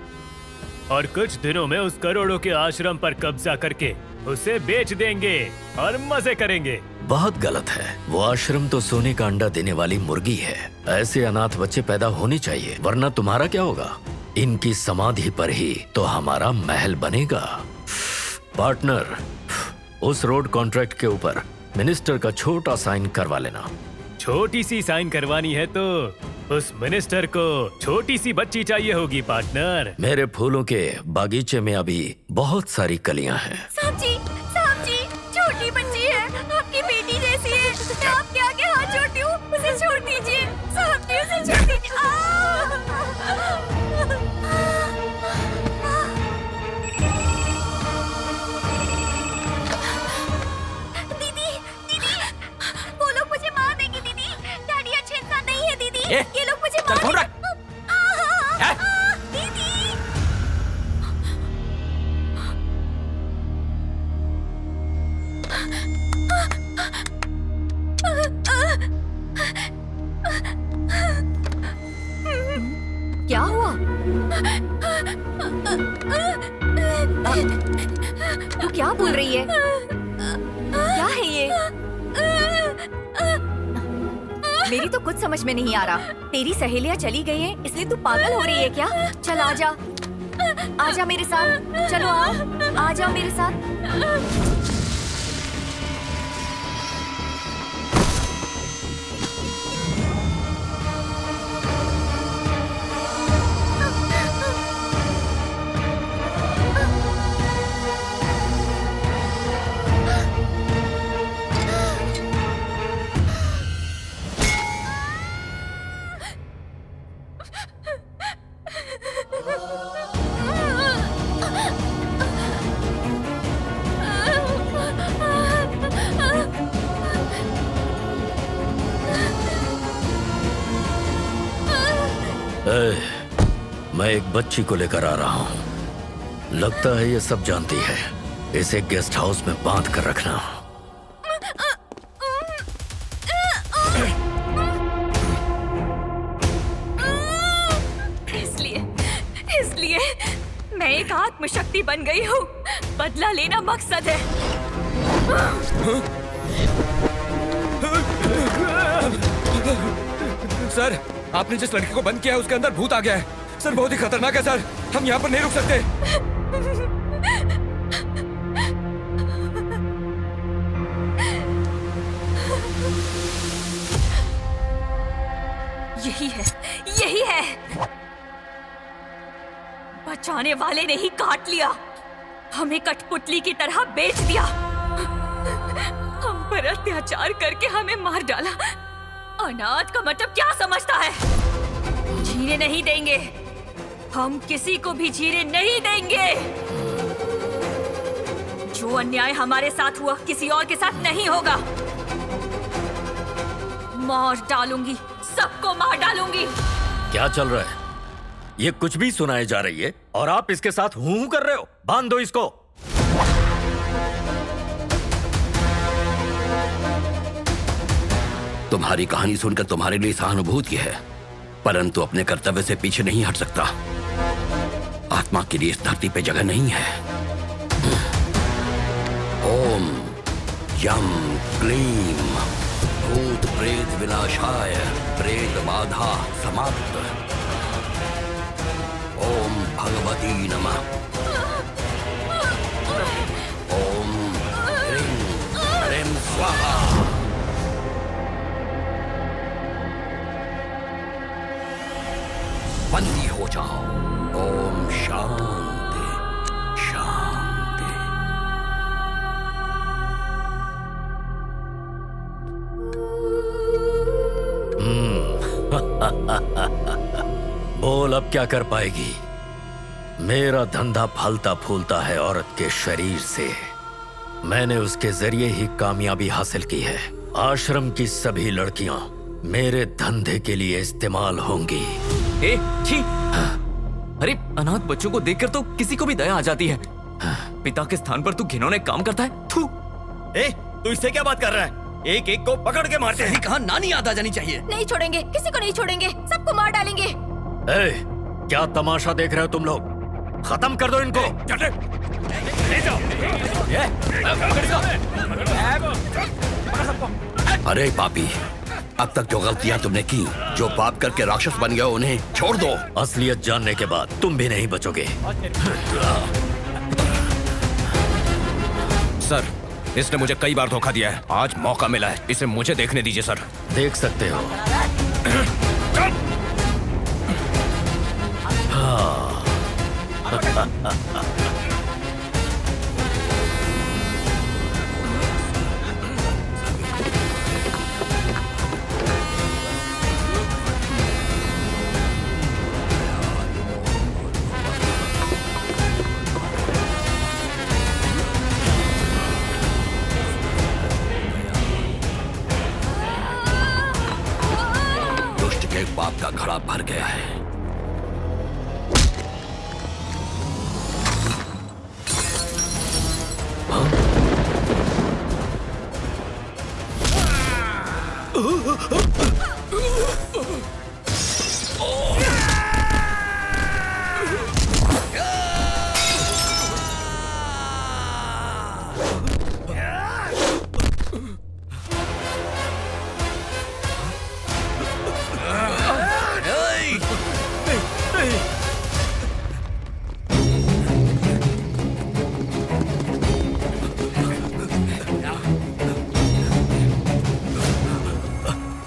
और कुछ दिनों में उस करोड़ों के आश्रम पर कब्जा करके उसे बेच देंगे और मजे करेंगे। बहुत गलत है। वो आश्रम तो सोने का अंडा देने वाली मुर्गी है। ऐसे अनाथ बच्चे पैदा होने चाहिए, वरना तुम्हारा क्या होगा? इनकी समाधि पर ही तो हमारा महल बनेगा। पार्टनर, उस रोड कॉन्ट्रैक्ट के ऊपर मिनिस्टर का छोटा साइन करवा लेना। छोटी सी साइन करवानी है तो उस मिनिस्टर को छोटी सी बच्ची चाहिए होगी पार्टनर। मेरे फूलों के बागीचे में अभी बहुत सारी कलियां हैं। साहब जी, छोटी बच्ची है, आपकी बेटी जैसी है। मैं आपके आगे हाथ जोड़ती हूँ, उसे छोड़ दीजिए। साहब जी, उसे छोड़ दीजिए। वो लोग मुझे मार देंगे दीदी। डैडी अच्छे इंसान नहीं है दीदी। ये लोग मुझे मार देंगे। दीदी, क्या हुआ? तू क्या बोल रही है? क्या है ये? मेरी तो कुछ समझ में नहीं आ रहा। तेरी सहेलियां चली गई हैं, इसलिए तू पागल हो रही है क्या? चल आजा, आजा मेरे साथ। चलो आओ, आ जाओ मेरे साथ। मैं एक बच्ची को लेकर आ रहा हूँ। लगता है ये सब जानती है। इसे गेस्ट हाउस में बांध कर रखना। इसलिए मैं एक आत्मशक्ति बन गई हूँ। बदला लेना मकसद है। सर, आपने जिस लड़की को बंद किया है उसके अंदर भूत आ गया है। सर, बहुत ही खतरनाक है सर। हम यहाँ पर नहीं रुक सकते। यही है। बचाने वाले ने ही काट लिया। हमें कठपुतली की तरह बेच दिया। हम पर अत्याचार करके हमें मार डाला। अनाथ का मतलब क्या समझता है? जीने नहीं देंगे। हम किसी को भी जीने नहीं देंगे। जो अन्याय हमारे साथ हुआ किसी और के साथ नहीं होगा। मार डालूंगी, सबको मार डालूंगी। क्या चल रहा है? ये कुछ भी सुनाए जा रही है और आप इसके साथ हूं कर रहे हो। बांध दो इसको। तुम्हारी कहानी सुनकर तुम्हारे लिए सहानुभूति है, परंतु अपने कर्तव्य से पीछे नहीं हट सकता। आत्मा के लिए इस धरती पे जगह नहीं है। ओम यम क्लीम भूत प्रेत विनाशाय प्रेत बाधा समाप्त। ओम भगवती नमः। ओम ह्रीं ह्रीं स्वाहा। बंदी हो जाओ। ओम शांति शांति। बोल अब क्या कर पाएगी? मेरा धंधा फलता फूलता है औरत के शरीर से। मैंने उसके जरिए ही कामयाबी हासिल की है। आश्रम की सभी लड़कियां मेरे धंधे के लिए इस्तेमाल होंगी। ए, छी! अरे अनाथ बच्चों को देखकर तो किसी को भी दया आ जाती है। पिता के स्थान पर तू घिनौने काम करता है। थू! तू इससे क्या बात कर रहा है? एक एक को पकड़ के मारते हैं। कहा नानी याद आ जानी चाहिए। नहीं छोड़ेंगे, किसी को नहीं छोड़ेंगे, सबको मार डालेंगे। क्या तमाशा देख रहे हो तुम लोग? खत्म कर दो इनको। ले जाओ। अरे पापी, अब तक जो गलतियां तुमने की, जो पाप करके राक्षस बन गए, उन्हें छोड़ दो। असलियत जानने के बाद तुम भी नहीं बचोगे। सर, इसने मुझे कई बार धोखा दिया है। आज मौका मिला है, इसे मुझे देखने दीजिए सर। देख सकते हो। दुष्ट के पाप का घड़ा भर गया है।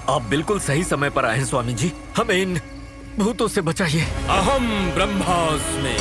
आप बिल्कुल सही समय पर आए हैं स्वामी जी। हमें इन भूतों से बचाइए। अहम ब्रह्मास्मि।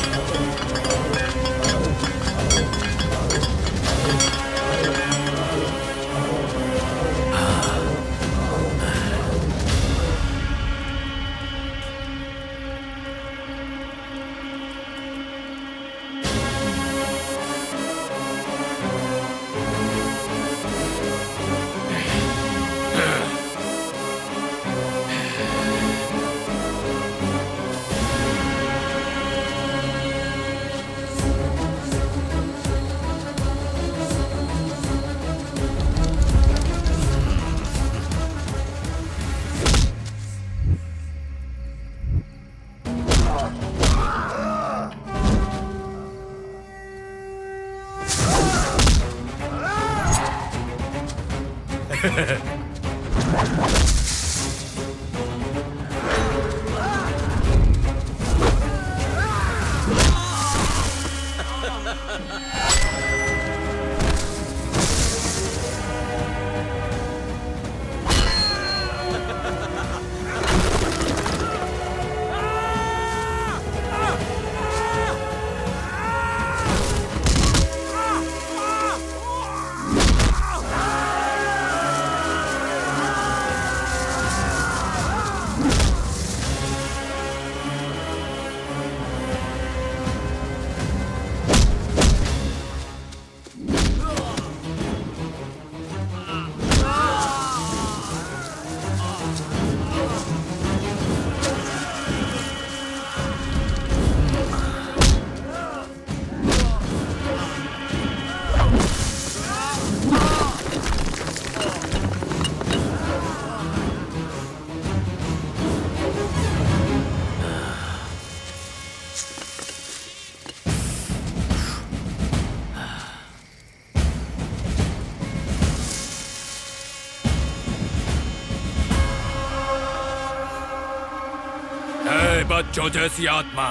बच्चों जैसी आत्मा,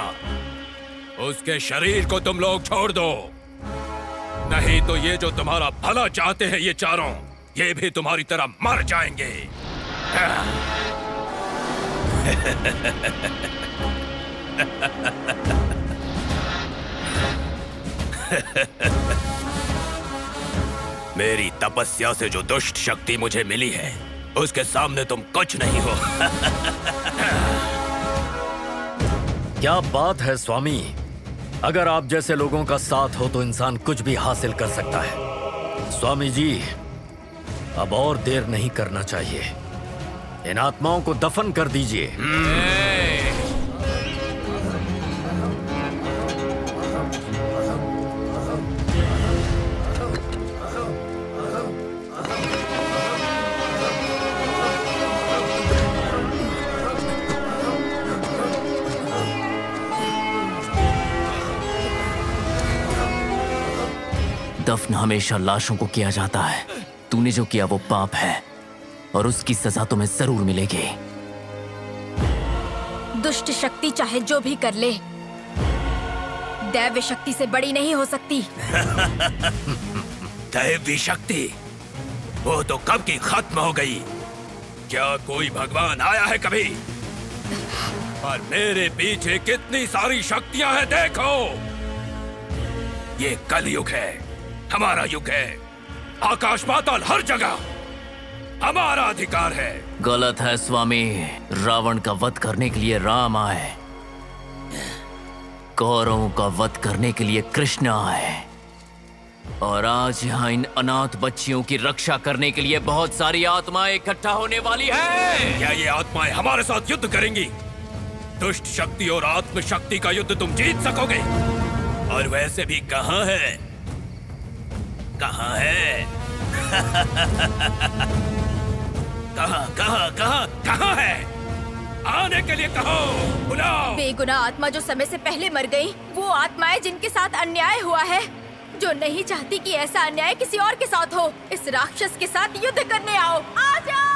उसके शरीर को तुम लोग छोड़ दो, नहीं तो ये जो तुम्हारा भला चाहते हैं ये चारों, ये भी तुम्हारी तरह मर जाएंगे। मेरी तपस्या से जो दुष्ट शक्ति मुझे मिली है, उसके सामने तुम कुछ नहीं हो। क्या बात है स्वामी, अगर आप जैसे लोगों का साथ हो तो इंसान कुछ भी हासिल कर सकता है। स्वामी जी, अब और देर नहीं करना चाहिए, इन आत्माओं को दफन कर दीजिए। दफन हमेशा लाशों को किया जाता है। तूने जो किया वो पाप है और उसकी सजा तुम्हें जरूर मिलेगी। दुष्ट शक्ति चाहे जो भी कर ले, दैव्य शक्ति से बड़ी नहीं हो सकती। दैवी शक्ति वो तो कब की खत्म हो गई। क्या कोई भगवान आया है कभी? और मेरे पीछे कितनी सारी शक्तियां हैं देखो। ये कलयुग है, हमारा युग है। आकाश पाताल हर जगह हमारा अधिकार है। गलत है स्वामी, रावण का वध करने के लिए राम आए, कौरवों का वध करने के लिए कृष्ण आए, और आज यहाँ इन अनाथ बच्चियों की रक्षा करने के लिए बहुत सारी आत्माएं इकट्ठा होने वाली है। क्या ये आत्माएं हमारे साथ युद्ध करेंगी? दुष्ट शक्ति और आत्म शक्ति का युद्ध तुम जीत सकोगे? और वैसे भी कहाँ है, कहाँ है? कहाँ कहाँ कहाँ कहाँ है? आने के लिए कहो, बुलाओ। बेगुनाह आत्मा जो समय से पहले मर गई, वो आत्माएं जिनके साथ अन्याय हुआ है, जो नहीं चाहती कि ऐसा अन्याय किसी और के साथ हो, इस राक्षस के साथ युद्ध करने आओ। आ जाओ।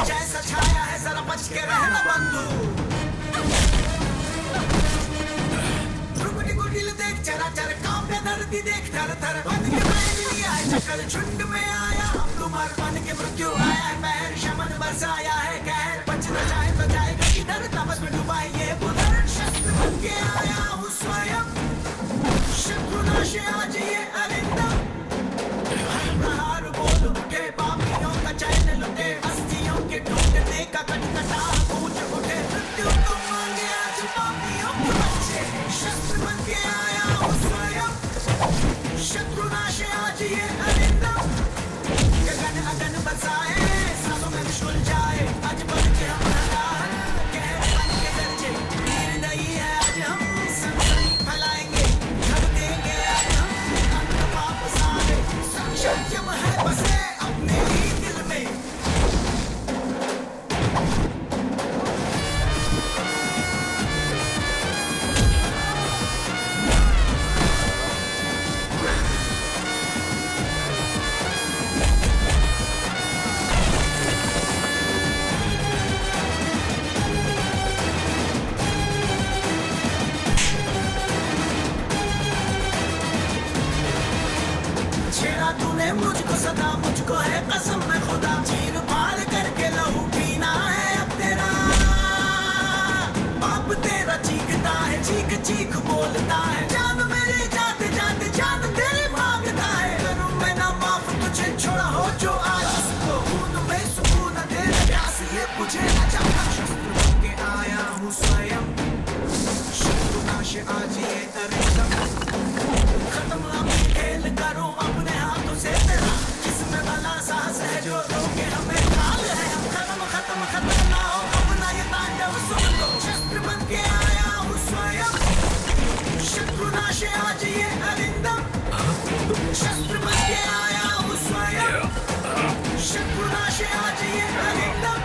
जैसा छाया है जरा बच के रहना बंधु। रुकटी को दिल देख चरा चर कांपे धरती देख थर थर बन के मैंने लिया है चक्कर झुंड में आया हम तुम्हार बन के मृत्यु आया है महर शमन बरसाया है कहर बचना चाहे तो जाएगा किधर तपस में डुबाई ये पुनर शस्त्र बन के आया हूँ स्वयं शत्रु नाश आज ये अरिंदम प्रहार बोल उठे पापियों का चैन लुटे अस्थियों के टूटने का कटकटा गूंज उठे मृत्यु को मांगे आज पापियों के बच्चे शस्त्र बन के आया हूँ स्वयं शत्रु नाश आज ये अरिंदम गगन अगन बसाए सांसों में विश्व जाए मांगता है, जान मेरी जाते जाते जान तेरी मांगता है। करूं मैं ना माफ तुझे छोड़ा हो जो आज इसको खून में सुकून तेरे प्यास ये बुझे न जाता। शस्त्र बन के आया हूँ स्वयं, शत्रुनाश आज ये अरिंदम। खत्म अब खेल करूं अपने हाथों से तेरा, जिसमें भला साहस है जो रोके हमें काल है। खत्म खत्म खत्म ना हो अपना ये तांडव सुन लो। शस्त्र बन के आया हूँ स्वयं, शत्रुनाश आज ये अरिंदम। शस्त्र बन के आया हूँ स्वयं, शत्रुनाश आज ये अरिंदम।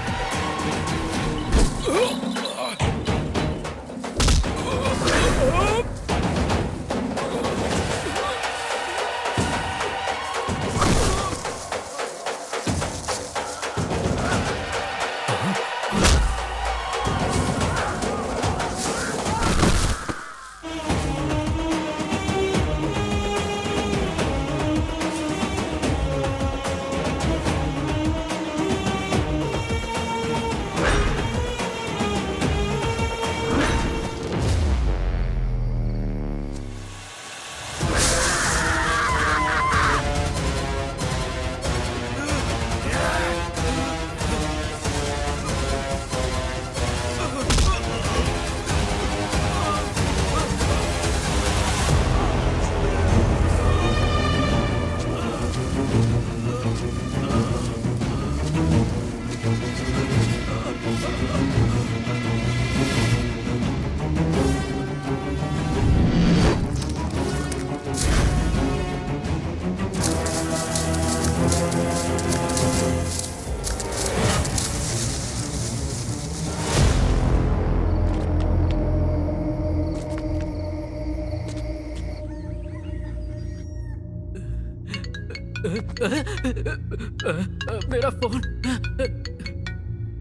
मेरा फोन।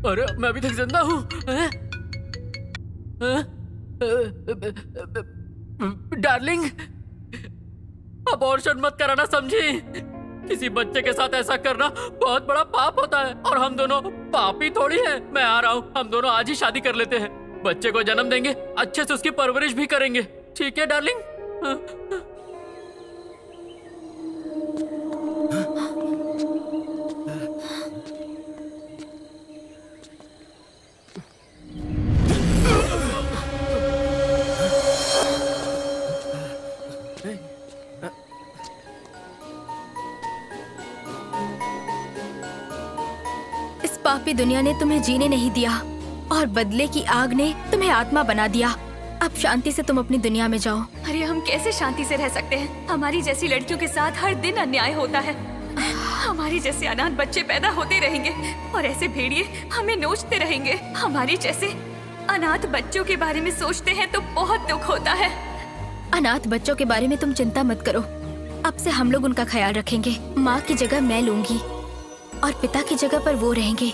अरे मैं अभी तक जिंदा हूँ। डार्लिंग, अबॉर्शन मत कराना, समझी? किसी बच्चे के साथ ऐसा करना बहुत बड़ा पाप होता है और हम दोनों पापी थोड़ी हैं। मैं आ रहा हूँ, हम दोनों आज ही शादी कर लेते हैं, बच्चे को जन्म देंगे, अच्छे से उसकी परवरिश भी करेंगे। ठीक है डार्लिंग? पापी दुनिया ने तुम्हें जीने नहीं दिया और बदले की आग ने तुम्हें आत्मा बना दिया। अब शांति से तुम अपनी दुनिया में जाओ। अरे हम कैसे शांति से रह सकते हैं? हमारी जैसी लड़कियों के साथ हर दिन अन्याय होता है। हमारी जैसे अनाथ बच्चे पैदा होते रहेंगे और ऐसे भेड़िए हमें नोचते रहेंगे। हमारी जैसे अनाथ बच्चों के बारे में सोचते हैं तो बहुत दुख होता है। अनाथ बच्चों के बारे में तुम चिंता मत करो, अब से हम लोग उनका ख्याल रखेंगे। माँ की जगह मैं लूंगी और पिता की जगह पर वो रहेंगे।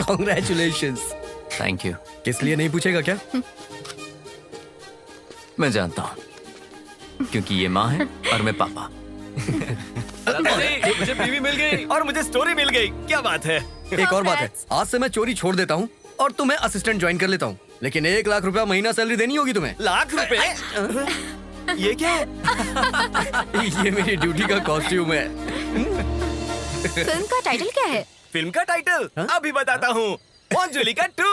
Congratulations. Thank you. किस लिए नहीं पूछेगा क्या? मैं जानता हूँ, क्योंकि ये माँ है और मैं पापा। मुझे बीवी मिल गई और मुझे स्टोरी मिल गई। क्या बात है? एक और बात है, आज से मैं चोरी छोड़ देता हूँ और तुम्हें असिस्टेंट ज्वाइन कर लेता हूँ, लेकिन 1 लाख रुपया महीना सैलरी देनी होगी तुम्हें। लाख रुपए? ये क्या है? ये मेरी ड्यूटी का कॉस्ट्यूम है। फिल्म का टाइटल क्या है? फिल्म का टाइटल अभी बताता हूँ, अंजुलिका 2।